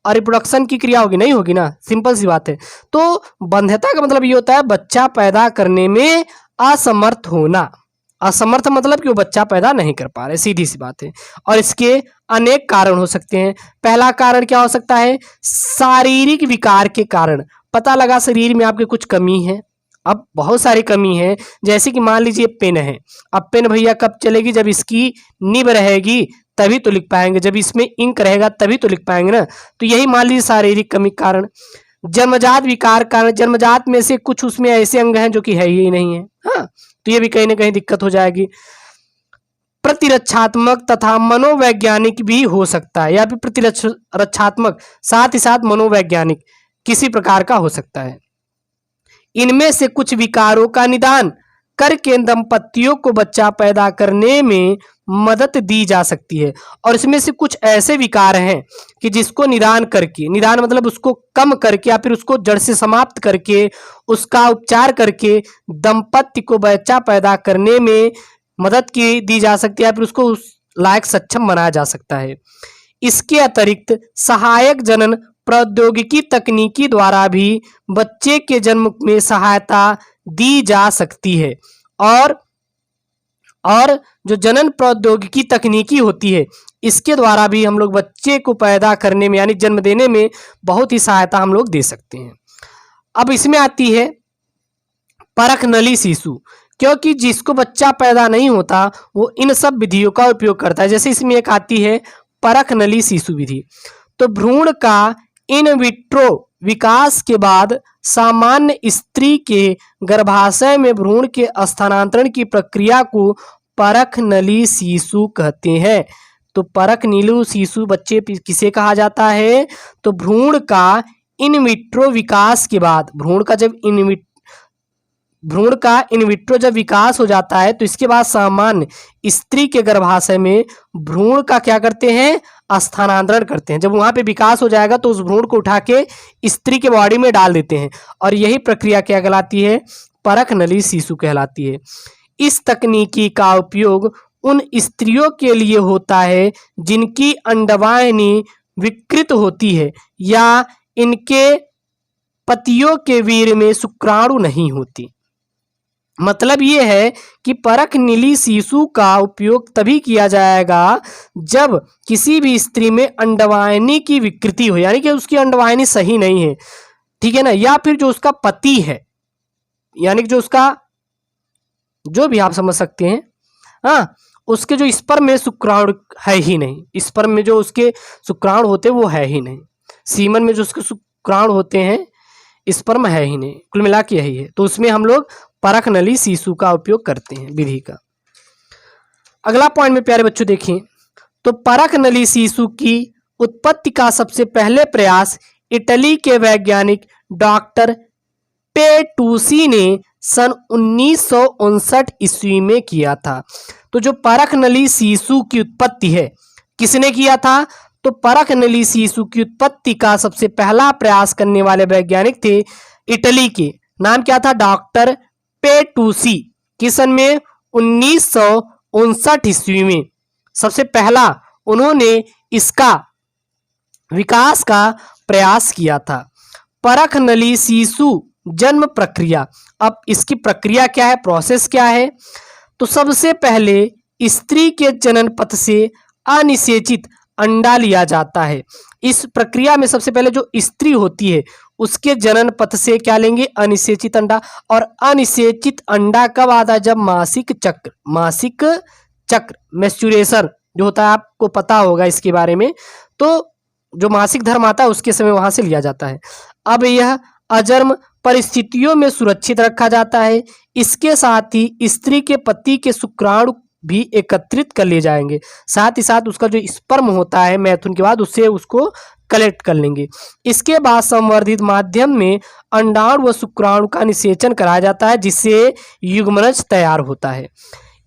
रिप्रोडक्शन की क्रिया होगी? नहीं होगी ना, सिंपल सी बात है। तो बंध्यता का मतलब ये होता है बच्चा पैदा करने में असमर्थ होना। असमर्थ मतलब कि वो बच्चा पैदा नहीं कर पा रहे, सीधी सी बात है। और इसके अनेक कारण हो सकते हैं। पहला कारण क्या हो सकता है? शारीरिक विकार के कारण। पता लगा शरीर में आपके कुछ कमी है, अब बहुत सारी कमी है, जैसे कि मान लीजिए पेन है। अब पेन भैया कब चलेगी? जब इसकी निब रहेगी तभी तो लिख पाएंगे, जब इसमें इंक रहेगा तभी तो लिख पाएंगे ना। तो यही मान लीजिए शारीरिक कमी कारण। जन्मजात विकार कारण, जन्मजात में से कुछ उसमें ऐसे अंग हैं जो कि है ही नहीं है, हाँ, तो ये भी कहीं ना कहीं दिक्कत हो जाएगी। प्रतिरक्षात्मक तथा मनोवैज्ञानिक भी हो सकता है, या फिर प्रतिरक्षात्मक साथ ही साथ मनोवैज्ञानिक किसी प्रकार का हो सकता है। इनमें से कुछ विकारों का निदान करके दंपतियों को बच्चा पैदा करने में मदद दी जा सकती है। और इसमें से कुछ ऐसे विकार हैं कि जिसको निदान करके, निदान मतलब उसको कम करके या फिर उसको जड़ से समाप्त करके, उसका उपचार करके दंपति को बच्चा पैदा करने में मदद की दी जा सकती है, या फिर उसको उस लायक सक्षम बनाया जा सकता है। इसके अतिरिक्त सहायक जनन प्रौद्योगिकी तकनीकी द्वारा भी बच्चे के जन्म में सहायता दी जा सकती है। और जो जनन प्रौद्योगिकी तकनीकी होती है, इसके द्वारा भी हम लोग बच्चे को पैदा करने में यानी जन्म देने में बहुत ही सहायता हम लोग दे सकते हैं। अब इसमें आती है परख नली शिशु, क्योंकि जिसको बच्चा पैदा नहीं होता वो इन सब विधियों का उपयोग करता है। जैसे इसमें एक आती है परख नली शिशु विधि। तो भ्रूण का इन विट्रो विकास के बाद सामान्य स्त्री के गर्भाशय में भ्रूण के स्थानांतरण की प्रक्रिया को परख नली शिशु कहते हैं। तो परख नीलू शिशु बच्चे किसे कहा जाता है? तो भ्रूण का इन विट्रो विकास के बाद, भ्रूण का इन विट्रो जब विकास हो जाता है तो इसके बाद सामान्य स्त्री के गर्भाशय में भ्रूण का क्या करते हैं? स्थानांतरण करते हैं। जब वहां पे विकास हो जाएगा तो उस भ्रूण को उठा के स्त्री के बॉडी में डाल देते हैं, और यही प्रक्रिया क्या कहलाती है? परख नली शिशु कहलाती है। इस तकनीकी का उपयोग उन स्त्रियों के लिए होता है जिनकी अंडवाहिनी विकृत होती है या इनके पतियों के वीर्य में शुक्राणु नहीं होती। मतलब ये है कि परख नीली शिशु का उपयोग तभी किया जाएगा जब किसी भी स्त्री में अंडवाहिनी की विकृति हो, यानी कि उसकी अंडवाहिनी सही नहीं है, ठीक है ना, या फिर जो उसका पति है, यानी कि जो उसका, जो भी आप समझ सकते हैं, हाँ, उसके जो स्पर्म में शुक्राणु है ही नहीं, स्पर्म में जो उसके शुक्राणु होते हैं वो है ही नहीं, सीमन में जो उसके शुक्राणु होते हैं स्पर्म है ही नहीं, कुल मिला के यही है। तो उसमें हम लोग परख नली शिशु का उपयोग करते हैं विधि का। अगला पॉइंट में प्यारे बच्चों देखें तो परख नली शिशु की उत्पत्ति का सबसे पहले प्रयास इटली के वैज्ञानिक डॉक्टर पेटूसी ने सन 1959 ईस्वी में किया था। तो जो परख नली शिशु की उत्पत्ति है किसने किया था? तो परख नली शिशु की उत्पत्ति का सबसे पहला प्रयास करने वाले वैज्ञानिक थे इटली के, नाम क्या था? डॉक्टर पेटूसी। किस सन में? 1959 ईस्वी में सबसे पहला उन्होंने इसका विकास का प्रयास किया था। परख नली शिशु जन्म प्रक्रिया, अब इसकी प्रक्रिया क्या है, प्रोसेस क्या है? तो सबसे पहले स्त्री के जनन पथ से अनिषेचित अंडा लिया जाता है, इस प्रक्रिया में सबसे पहले जो स्त्री होती है उसके जनन पथ से क्या लेंगे, अनिषेचित अंडा। और अनिषेचित अंडा कब आता है, जब मासिक चक्र मेंस्ट्रुएशन जो होता है, आपको पता होगा इसके बारे में, तो जो मासिक धर्म आता है उसके समय वहां से लिया जाता है। अब यह अजन्म परिस्थितियों में सुरक्षित रखा जाता है। इसके साथ ही स्त्री के पति के शुक्राणु भी एकत्रित कर लिए जाएंगे, साथ ही साथ उसका जो स्पर्म होता है मैथुन के बाद उससे उसको कलेक्ट कर लेंगे। इसके बाद संवर्धित माध्यम में अंडाणु व शुक्राणु का निषेचन कराया जाता है, जिससे युग्मनज तैयार होता है।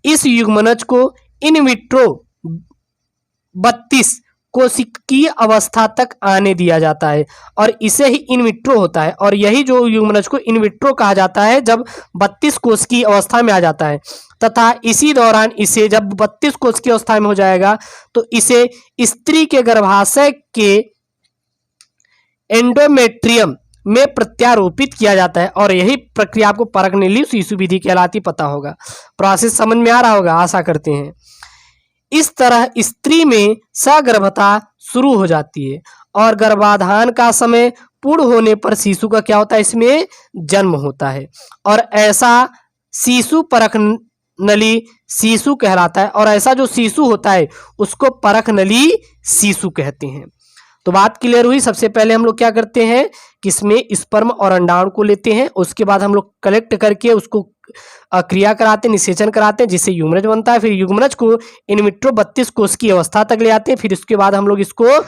इस युग्मनज को इन विट्रो 32 कोशिकीय अवस्था तक आने दिया जाता है और इसे ही इन विट्रो होता है। और यही जो युग्मनज को इन विट्रो कहा जाता है जब 32 कोश की अवस्था में आ जाता है, तथा इसी दौरान इसे जब 32 कोश की अवस्था में हो जाएगा तो इसे स्त्री के गर्भाशय के एंडोमेट्रियम में प्रत्यारोपित किया जाता है। और यही प्रक्रिया आपको परग्नेलियस शिशु विधि कहलाती, पता होगा। प्रोसेस समझ में आ रहा होगा, आशा करते हैं। इस तरह स्त्री में सगर्भता शुरू हो जाती है और गर्भाधान का समय पूर्ण होने पर शिशु का क्या होता है, इसमें जन्म होता है। और ऐसा शिशु परख नली शिशु कहलाता है। और ऐसा जो शिशु होता है उसको परख नली शिशु कहते हैं। तो बात क्लियर हुई। सबसे पहले हम लोग क्या करते हैं, किसमें स्पर्म और अंडाणु को लेते हैं, उसके बाद हम लोग कलेक्ट करके उसको क्रिया कराते हैं, निषेचन कराते हैं, जिससे युग्मनज बनता है। फिर युग्मनज को इन विट्रो 32 कोश की अवस्था तक ले आते हैं। फिर उसके बाद हम लोग इसको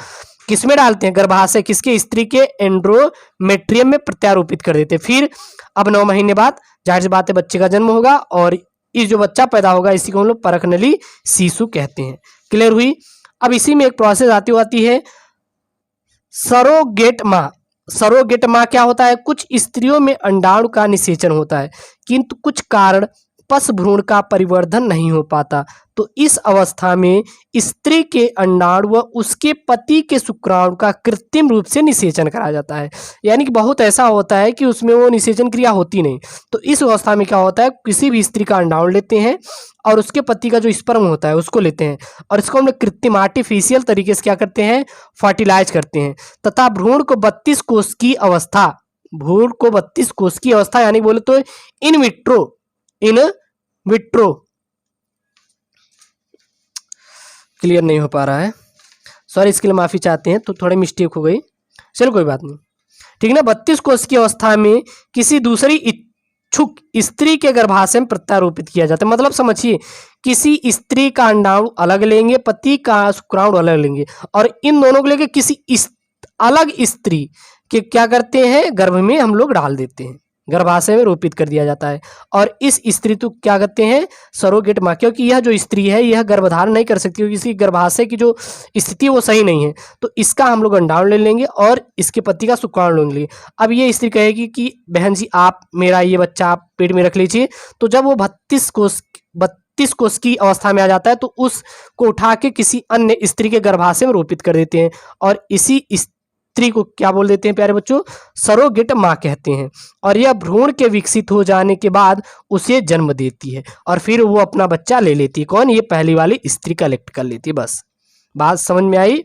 किसमें डालते हैं, गर्भाशय किसके, स्त्री के एंड्रोमेट्रियम में प्रत्यारोपित कर देते हैं। फिर अब 9 महीने बाद जाहिर सी बात है बच्चे का जन्म होगा और इस जो बच्चा पैदा होगा इसी को हम लोग परख नली शिशु कहते हैं। क्लियर हुई। अब इसी में एक प्रोसेस आती है सरोगेट माँ। सरोगेट माँ क्या होता है, कुछ स्त्रियों में अंडाणु का निषेचन होता है किंतु कुछ कारण पश भ्रूण का परिवर्धन नहीं हो पाता, तो इस अवस्था में स्त्री के अंडाणु व उसके पति के शुक्राणु का कृत्रिम रूप से निषेचन कराया जाता है। यानी कि बहुत ऐसा होता है कि उसमें वो निषेचन क्रिया होती नहीं, तो इस अवस्था में क्या होता है, किसी भी स्त्री का अंडाणु लेते हैं और उसके पति का जो स्पर्म होता है उसको लेते हैं और इसको हम लोग कृत्रिम आर्टिफिशियल तरीके से क्या करते हैं, फर्टिलाइज करते हैं, तथा भ्रूण को 32 कोश की अवस्था, भ्रूण को 32 कोश की अवस्था यानी बोले तो इन विट्रो क्लियर नहीं हो पा रहा है, सॉरी, इसके लिए माफी चाहते हैं, तो थोड़ी मिस्टेक हो गई, चलो कोई बात नहीं, ठीक ना। 32 कोश की अवस्था में किसी दूसरी इच्छुक स्त्री के गर्भाशय में प्रत्यारोपित किया जाता है। मतलब समझिए, किसी स्त्री का अंडाणु अलग लेंगे, पति का शुक्राणु अलग लेंगे और इन दोनों को लेके किसी अलग स्त्री के क्या करते हैं, गर्भ में हम लोग डाल देते हैं, गर्भाशय में रोपित कर दिया जाता है। और इस स्त्री को क्या कहते हैं, सरोगेट माँ, क्योंकि यह जो स्त्री है यह गर्भधारण नहीं कर सकती क्योंकि इसकी गर्भाशय की जो स्थिति वो सही नहीं है, तो इसका हम लोग अंडाणु ले लेंगे और इसके पति का शुक्राणु ले लेंगे। अब ये स्त्री कहेगी कि बहन जी आप मेरा ये बच्चा आप पेट में रख लीजिए, तो जब वो 32 कोश की अवस्था में आ जाता है तो उसको उठा के किसी अन्य स्त्री के गर्भाशय में रोपित कर देते हैं और इसी स्त्री को क्या बोल देते हैं प्यारे बच्चों, सरोगेट माँ कहते हैं। और यह भ्रूण के विकसित हो जाने के बाद उसे जन्म देती है और फिर वो अपना बच्चा ले लेती है। कौन, ये पहली वाली स्त्री कलेक्ट कर लेती है। बस बात समझ में आई।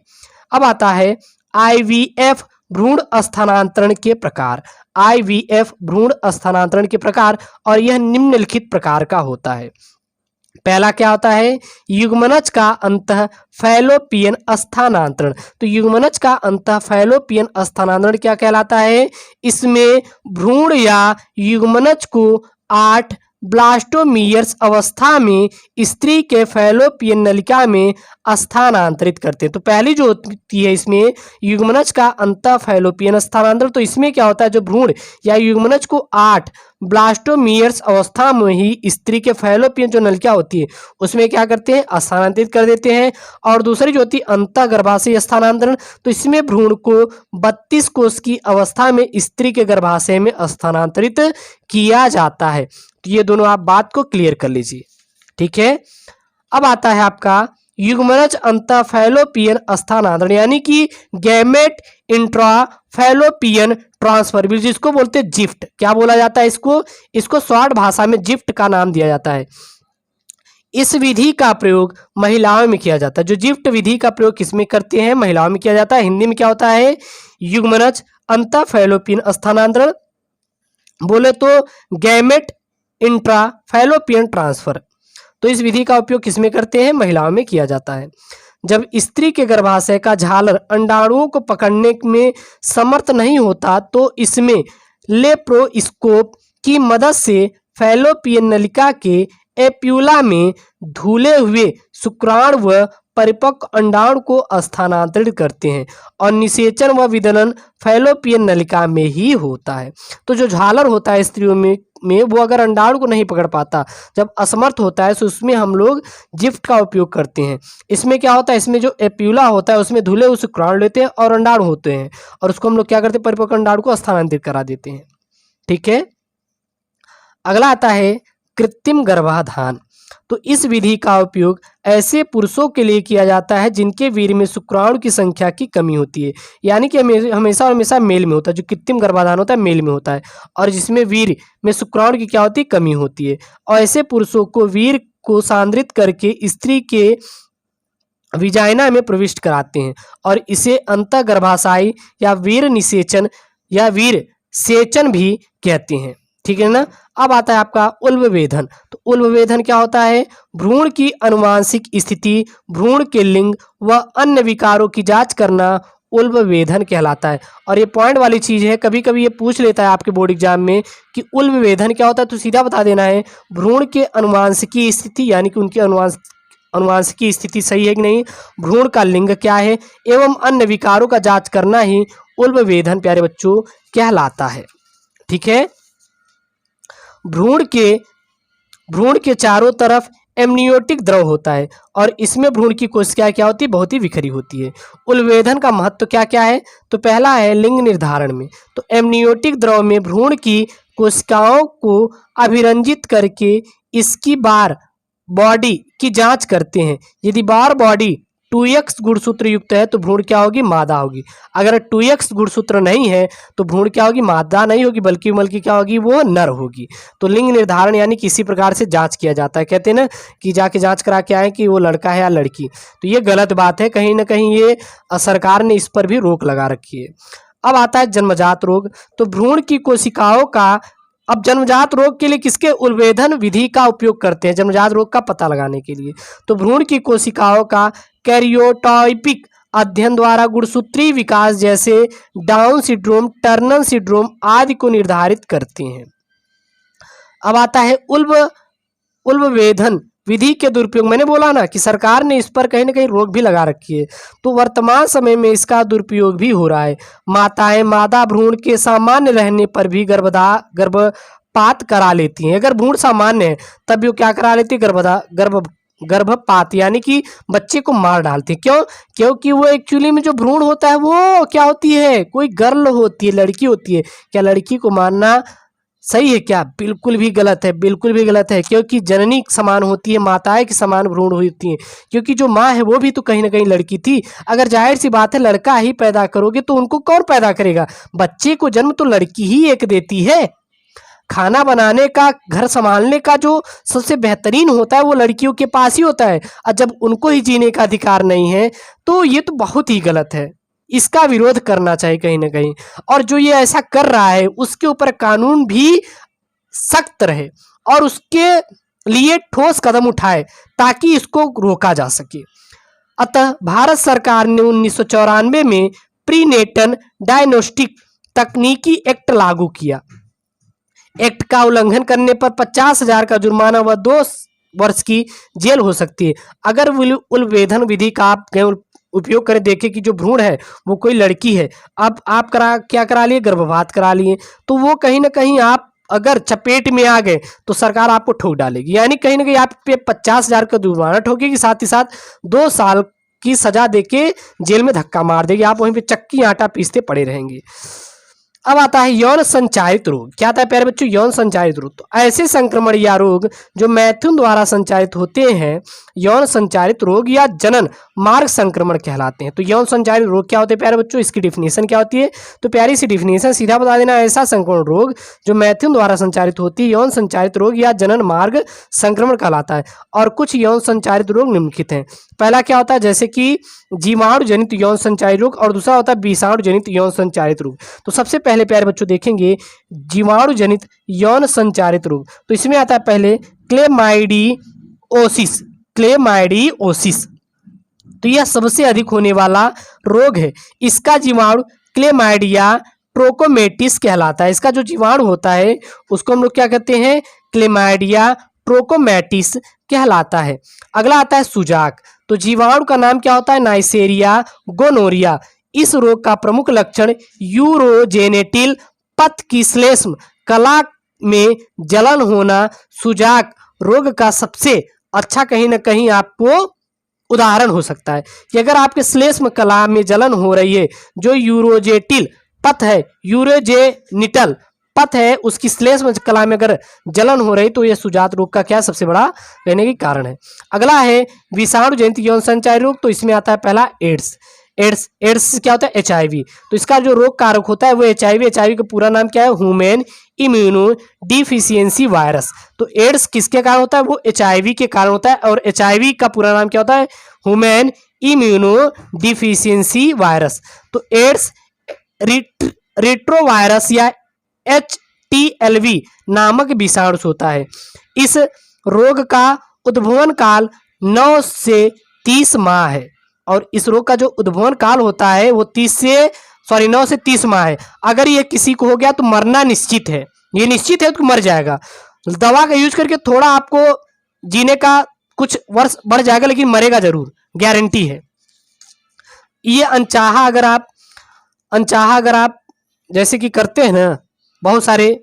अब आता है IVF भ्रूण स्थानांतरण के प्रकार। IVF भ्रूण स्थानांतरण के प्रकार, और यह निम्नलिखित प्रकार का होता है। पहला क्या होता है, युग्मनज का अंतः फैलोपियन स्थानांतरण। तो युग्मनज का अंतः फैलोपियन स्थानांतरण क्या कहलाता है, इसमें भ्रूण या युग्मनज को 8 ब्लास्टोमियर्स अवस्था में स्त्री के फैलोपियन नलिका में स्थानांतरित करते हैं। तो पहली जो होती है इसमें युग्मनज का अंतः फैलोपियन स्थानांतरण, तो इसमें क्या होता है, जो भ्रूण या युग्मनज को 8 ब्लास्टोमियर्स अवस्था में ही स्त्री के फैलोपियन जो नलिका होती है उसमें क्या करते हैं, स्थानांतरित कर देते हैं। और दूसरी जो होती है अंतः गर्भाशय स्थानांतरण, तो इसमें भ्रूण को 32 कोश की अवस्था में स्त्री के गर्भाशय में स्थानांतरित किया जाता है। तो ये दोनों आप बात को क्लियर कर लीजिए, ठीक है। अब आता है आपका युग्मनज अंतः फैलोपियन स्थानांतरण, यानी कि गैमेट इंट्रा फैलोपियन ट्रांसफर, जिसको बोलते हैं जिफ्ट। क्या बोला जाता है इसको शॉर्ट भाषा में जिफ्ट का नाम दिया जाता है। इस विधि का प्रयोग महिलाओं में किया जाता है। जो जिफ्ट विधि का प्रयोग किसमें करते हैं? महिलाओं में किया जाता है। हिंदी में क्या होता है? युग्मनज अंतः फैलोपियन स्थानांतरण, बोले तो गैमेट इंट्रा फैलोपियन ट्रांसफर। तो इस विधि का उपयोग किसमें करते हैं? महिलाओं में किया जाता है। जब स्त्री के गर्भाशय का झालर अंडाणुओं को पकड़ने में समर्थ नहीं होता तो इसमें लेप्रोस्कोप की मदद से फैलोपियन नलिका के एप्यूला में धुले हुए शुक्राणु व परिपक्व अंडाणु को स्थानांतरित करते हैं और निषेचन व विदलन फैलोपियन नलिका में ही होता है। तो जो झालर होता है स्त्रियों में वो अगर अंडाणु को नहीं पकड़ पाता, जब असमर्थ होता है, तो उसमें हम लोग जिफ्ट का उपयोग करते हैं। इसमें क्या होता है? इसमें जो एप्यूला होता है उसमें धुले हुए शुक्राणु लेते हैं और अंडाणु होते हैं, और उसको हम लोग क्या करते हैं? परिपक्व अंडाणु को स्थानांतरित करा देते हैं। ठीक है। अगला आता है कृत्रिम गर्भाधान। तो इस विधि का उपयोग ऐसे पुरुषों के लिए किया जाता है जिनके वीर्य में शुक्राणु की संख्या की कमी होती है, यानी कि हमेशा हमेशा मेल में होता है। जो कृत्रिम गर्भाधान होता है मेल में होता है, और जिसमें वीर्य में शुक्राणु की क्या होती है? कमी होती है। और ऐसे पुरुषों को वीर्य को सांद्रित करके स्त्री के विजाइना में प्रविष्ट कराते हैं और इसे अंतः गर्भाशय या वीर्य निषेचन या वीर्य सेचन भी कहते हैं। ठीक है ना। अब आता है आपका उल्बवेधन। तो उल्बवेधन क्या होता है? भ्रूण की अनुवांशिक स्थिति, भ्रूण के लिंग व अन्य विकारों की जांच करना उल्बवेधन कहलाता है। और ये पॉइंट वाली चीज है, कभी कभी ये पूछ लेता है आपके बोर्ड एग्जाम में कि उल्बवेधन क्या होता है, तो सीधा बता देना है भ्रूण के अनुवांशिकी स्थिति, यानी कि उनकी अनुवांशिकी स्थिति सही है कि नहीं, भ्रूण का लिंग क्या है, एवं अन्य विकारों का जांच करना ही उल्बवेधन प्यारे बच्चों कहलाता है। ठीक है। भ्रूण के चारों तरफ एमनियोटिक द्रव होता है और इसमें भ्रूण की कोशिका क्या होती है? बहुत ही विखरी होती है। उल्बवेधन का महत्व क्या क्या है? तो पहला है लिंग निर्धारण में। तो एमनियोटिक द्रव में भ्रूण की कोशिकाओं को अभिरंजित करके इसकी बार बॉडी की जांच करते हैं। यदि बार बॉडी 2x गुणसूत्र युक्त है तो भ्रूण क्या होगी? मादा होगी। अगर 2x गुणसूत्र नहीं है तो भ्रूण क्या होगी? मादा नहीं होगी, बल्कि क्या होगी? वो नर होगी। तो लिंग निर्धारण यानी किसी प्रकार से जांच किया जाता है। कहते हैं ना कि जाके जांच करा के आए कि वो लड़का है या लड़की, तो ये गलत बात है। कहीं ना कहीं ये सरकार ने इस पर भी रोक लगा रखी है। अब आता है जन्मजात रोग। तो भ्रूण की कोशिकाओं का, अब जन्मजात रोग के लिए किसके उल्बवेधन विधि का उपयोग करते हैं? जन्मजात रोग का पता लगाने के लिए। तो भ्रूण की कोशिकाओं का कैरियोटाइपिक अध्ययन द्वारा गुणसूत्री विकास जैसे डाउन सिंड्रोम, टर्नर सिंड्रोम आदि को निर्धारित करते हैं। अब आता है उल्बवेधन विधि के दुरुपयोग। मैंने बोला ना कि सरकार ने इस पर कहीं ना कहीं रोक भी लगा रखी है, तो वर्तमान समय में इसका दुरुपयोग भी हो रहा है। माताएं मादा भ्रूण के सामान्य रहने पर भी गर्भपात करा लेती हैं। अगर भ्रूण सामान्य है तब भी वो क्या करा लेती है? गर्भपात, यानी कि बच्चे को मार डालती है। क्यों? क्योंकि वो एक्चुअली में जो भ्रूण होता है वो क्या होती है? कोई गर्ल होती है, लड़की होती है। क्या लड़की को मारना सही है क्या? बिल्कुल भी गलत है, बिल्कुल भी गलत है। क्योंकि जननी समान होती है, माताएं की समान भ्रूण होती हैं। क्योंकि जो माँ है वो भी तो कहीं ना कहीं लड़की थी। अगर जाहिर सी बात है लड़का ही पैदा करोगे तो उनको कौन पैदा करेगा? बच्चे को जन्म तो लड़की ही एक देती है। खाना बनाने का, घर संभालने का जो सबसे बेहतरीन होता है वो लड़कियों के पास ही होता है, और जब उनको ही जीने का अधिकार नहीं है तो ये तो बहुत ही गलत है। इसका विरोध करना चाहिए कहीं ना कहीं, और जो ये ऐसा कर रहा है उसके ऊपर कानून भी सख्त रहे और उसके लिए ठोस कदम उठाए ताकि इसको रोका जा सके। अतः भारत सरकार ने 1994 में प्रीनेटल डायग्नोस्टिक तकनीकी एक्ट लागू किया। एक्ट का उल्लंघन करने पर 50,000 का जुर्माना व 2 वर्ष की जेल हो सकती है। अगर उल्बवेधन विधि का आप उपयोग करें, देखें कि जो भ्रूण है वो कोई लड़की है, अब आप क्या करा लिए? गर्भपात करा लिए, तो वो कहीं ना कहीं आप अगर चपेट में आ गए तो सरकार आपको ठोक डालेगी। यानी कहीं ना कहीं आप पे 50,000 का जुर्माना ठोकेगी, साथ ही साथ 2 साल की सजा देके जेल में धक्का मार देगी। आप वहीं पे चक्की आटा पीसते पड़े रहेंगे। अब आता है यौन संचारित रोग। क्या आता है प्यारे बच्चों? यौन संचारित रोग। तो ऐसे संक्रमण या रोग जो मैथुन द्वारा संचारित होते हैं यौन संचारित रोग या जनन मार्ग संक्रमण कहलाते हैं। तो यौन संचारित रोग क्या होते हैं प्यारे बच्चों? इसकी डिफिनेशन क्या होती है? तो प्यारी सी डिफिनेशन सीधा बता देना, ऐसा संक्रमण रोग जो मैथुन द्वारा संचारित होती है यौन संचारित रोग या जनन मार्ग संक्रमण कहलाता है। और कुछ यौन संचारित रोग निम्नलिखित हैं। पहला क्या होता है? जैसे कि जीवाणु जनित यौन संचारित रोग, और दूसरा होता है विषाणु जनित यौन संचारित रोग। तो सबसे पहले प्यारे बच्चों देखेंगे जीवाणु जनित यौन संचारित रोग। तो इसमें आता है पहले क्लेमाइडियोसिस। क्लेमाइडियोसिस तो यह सबसे अधिक होने वाला रोग है। इसका जीवाणु क्लेमाइडिया ट्रोकोमेटिस कहलाता है। इसका जो जीवाणु होता है उसको हम लोग क्या कहते हैं? क्लेमाइडिया ट्रोकोमेटिस कहलाता है। अगला आता है सुजाक। तो जीवाणु का नाम क्या होता है? नाइसेरिया गोनोरिया। इस रोग का प्रमुख लक्षण यूरोजेनेटिल पथ की श्लेष्म कला में जलन होना सुजाक रोग का सबसे अच्छा कहीं ना कहीं आपको उदाहरण हो सकता है कि अगर आपके श्लेष्म कला में जलन हो रही है, जो यूरोजेटिल पथ है, यूरोजेनिटल पथ है, उसकी श्लेष्म कला में अगर जलन हो रही तो यह सुजात रोग का क्या सबसे बड़ा रहने के कारण है। अगला है विषाणु जनित यौन संचारी रोग। तो इसमें आता है पहला एड्स। एड्स क्या होता है? HIV। तो इसका जो रोग कारक होता है वो HIV का पूरा नाम क्या है? Human immuno deficiency virus. तो एड्स किसके कारण होता है? वो HIV के कारण होता है। और HIV का पूरा नाम क्या होता है? Human immuno deficiency virus. तो एड्स रेट्रोवायरस या HTLV नामक विषाणु होता है। इस रोग का उद्भवन काल 9 से 30 माह है। और इस रोग का जो उद्भवन काल होता है वो 9 से 30 माह है। अगर ये किसी को हो गया तो मरना निश्चित है, ये निश्चित है तो मर जाएगा। दवा का यूज करके थोड़ा आपको जीने का कुछ वर्ष बढ़ जाएगा, लेकिन मरेगा जरूर, गारंटी है। ये अनचाहा अगर आप जैसे कि करते हैं ना, बहुत सारे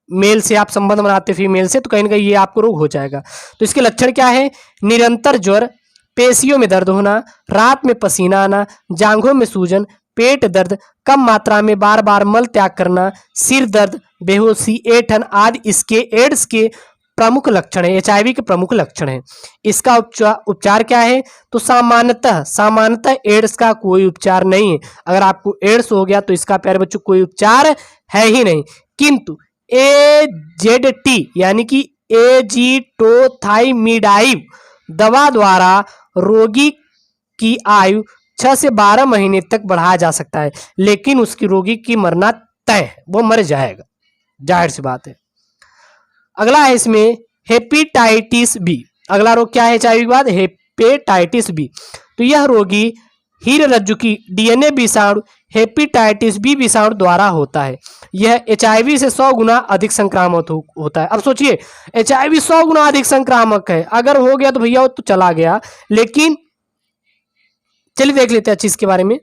मेल से आप संबंध बनाते फीमेल से, तो कहीं ना कहीं ये आपको रोग हो जाएगा। तो इसके लक्षण क्या है? निरंतर ज्वर, पेशियों में दर्द होना, रात में पसीना आना, जांघों में सूजन, पेट दर्द, कम मात्रा में बार बार मल त्याग करना, सिर दर्द, बेहोशी, ऐंठन आदि इसके एड्स के प्रमुख लक्षण है, HIV के प्रमुख लक्षण है। इसका उपचार क्या है? तो सामान्यतः एड्स का कोई उपचार नहीं है। अगर आपको एड्स हो गया तो इसका प्यारे बच्चों कोई उपचार है ही नहीं। किंतु AZT यानी कि एजिटोथाइमिडाइव दवा द्वारा रोगी की आयु 6 से 12 महीने तक बढ़ाया जा सकता है, लेकिन उसकी रोगी की मरना तय है, वो मर जाएगा, जाहिर सी बात है। अगला है इसमें हेपेटाइटिस बी। अगला रोग क्या है HIV के बाद? Hepatitis B. तो यह रोगी हीररज्जु की DNA विषाणु हेपेटाइटिस बी विषाणु द्वारा होता है। यह HIV से 100 गुना अधिक संक्रामक होता है। अब सोचिए HIV 100 गुना अधिक संक्रामक है, अगर हो गया तो भैया तो चला गया। लेकिन चलिए देख लेते हैं अच्छी इसके बारे में।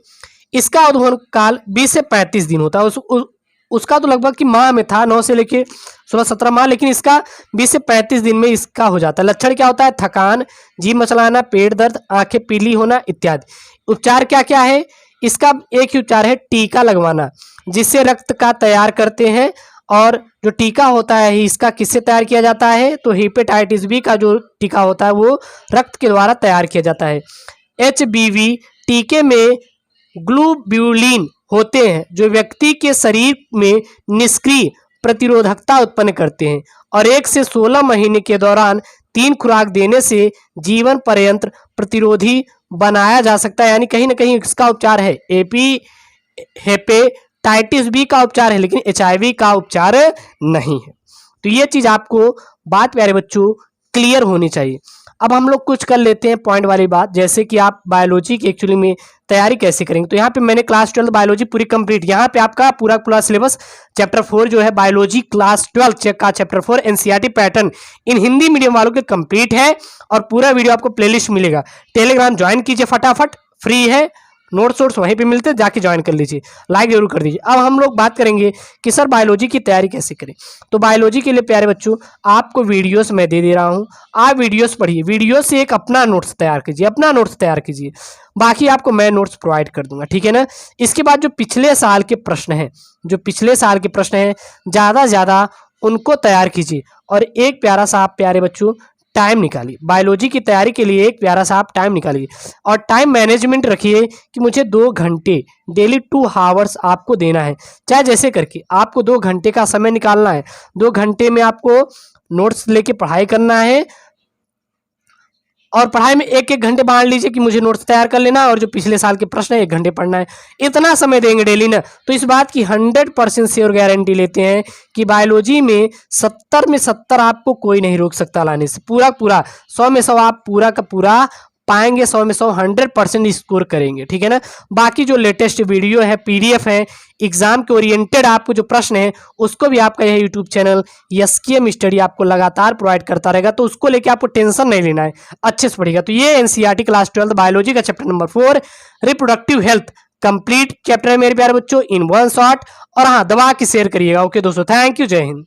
इसका उद्भवन काल 20 से 35 दिन होता है। उसका तो लगभग कि माह में था, 9 से लेके 16-17 माह, लेकिन इसका 20 से 35 दिन में इसका हो जाता है। लक्षण क्या होता है? थकान, जी मचलाना, पेट दर्द, आंखें पीली होना इत्यादि। उपचार क्या क्या है? इसका एक ही उपचार है, टीका लगवाना, जिससे रक्त का तैयार करते हैं। और जो टीका होता है इसका किससे तैयार किया जाता है? तो हेपेटाइटिस बी का जो टीका होता है वो रक्त के द्वारा तैयार किया जाता है। HBV टीके में ग्लोब्यूलिन होते हैं जो व्यक्ति के शरीर में निष्क्रिय प्रतिरोधकता उत्पन्न करते हैं, और 1 से 16 महीने के दौरान 3 खुराक देने से जीवन पर्यंत प्रतिरोधी बनाया जा सकता है। यानी कहीं ना कहीं इसका उपचार है, हेपेटाइटिस बी का उपचार है, लेकिन HIV का उपचार नहीं है। तो ये चीज आपको बात प्यारे बच्चों क्लियर होनी चाहिए। अब हम लोग कुछ कर लेते हैं पॉइंट वाली बात, जैसे कि आप बायोलॉजी की एक्चुअली में तैयारी कैसे करेंगे। तो यहाँ पे मैंने क्लास 12 बायोलॉजी पूरी कंप्लीट, यहाँ पे आपका पूरा सिलेबस चैप्टर 4 जो है बायोलॉजी क्लास 12 का chapter 4 NCERT pattern in Hindi medium वालों के कंप्लीट है, और पूरा वीडियो आपको प्लेलिस्ट मिलेगा। टेलीग्राम ज्वाइन कीजिए फटाफट, फ्री है, नोट्स वहीं पे मिलते हैं, जाके ज्वाइन कर लीजिए, लाइक जरूर कर दीजिए। अब हम लोग बात करेंगे कि सर बायोलॉजी की तैयारी कैसे करें। तो बायोलॉजी के लिए प्यारे बच्चों आपको वीडियोस मैं दे रहा हूं, आप वीडियोस पढ़िए, वीडियो से एक अपना नोट्स तैयार कीजिए, बाकी आपको मैं नोट्स प्रोवाइड कर दूंगा, ठीक है ना। इसके बाद जो पिछले साल के प्रश्न हैं, जो पिछले साल के प्रश्न हैं, ज़्यादा से ज़्यादा उनको तैयार कीजिए और एक प्यारा सा आप प्यारे बच्चों टाइम निकालिए। बायोलॉजी की तैयारी के लिए एक प्यारा सा आप टाइम निकालिए और टाइम मैनेजमेंट रखिए कि मुझे 2 घंटे डेली 2 आवर्स आपको देना है। चाहे जैसे करके आपको 2 घंटे का समय निकालना है, 2 घंटे में आपको नोट्स लेके पढ़ाई करना है और पढ़ाई में एक घंटे बांट लीजिए कि मुझे नोट्स तैयार कर लेना और जो पिछले साल के प्रश्न है 1 घंटे पढ़ना है। इतना समय देंगे डेली ना, तो इस बात की 100% श्योर गारंटी लेते हैं कि बायोलॉजी में 70 में 70 आपको कोई नहीं रोक सकता लाने से। पूरा 100 में 100 आप पूरा का पूरा पाएंगे, 100 में 100 100% स्कोर करेंगे, ठीक है ना। बाकी जो लेटेस्ट वीडियो है, पीडीएफ है, एग्जाम के ओरिएंटेड आपको जो प्रश्न है उसको भी आपका यह यूट्यूब चैनल एसकेएम स्टडी आपको लगातार प्रोवाइड करता रहेगा, तो उसको लेके आपको टेंशन नहीं लेना है, अच्छे से पढ़िएगा। तो ये एनसीईआरटी क्लास 12 बायोलॉजी का chapter number 4 reproductive health complete chapter है मेरे प्यारे बच्चों इन वन शॉट। और हाँ, दबा के शेयर करिएगा। ओके दोस्तों, थैंक यू, जय हिंद।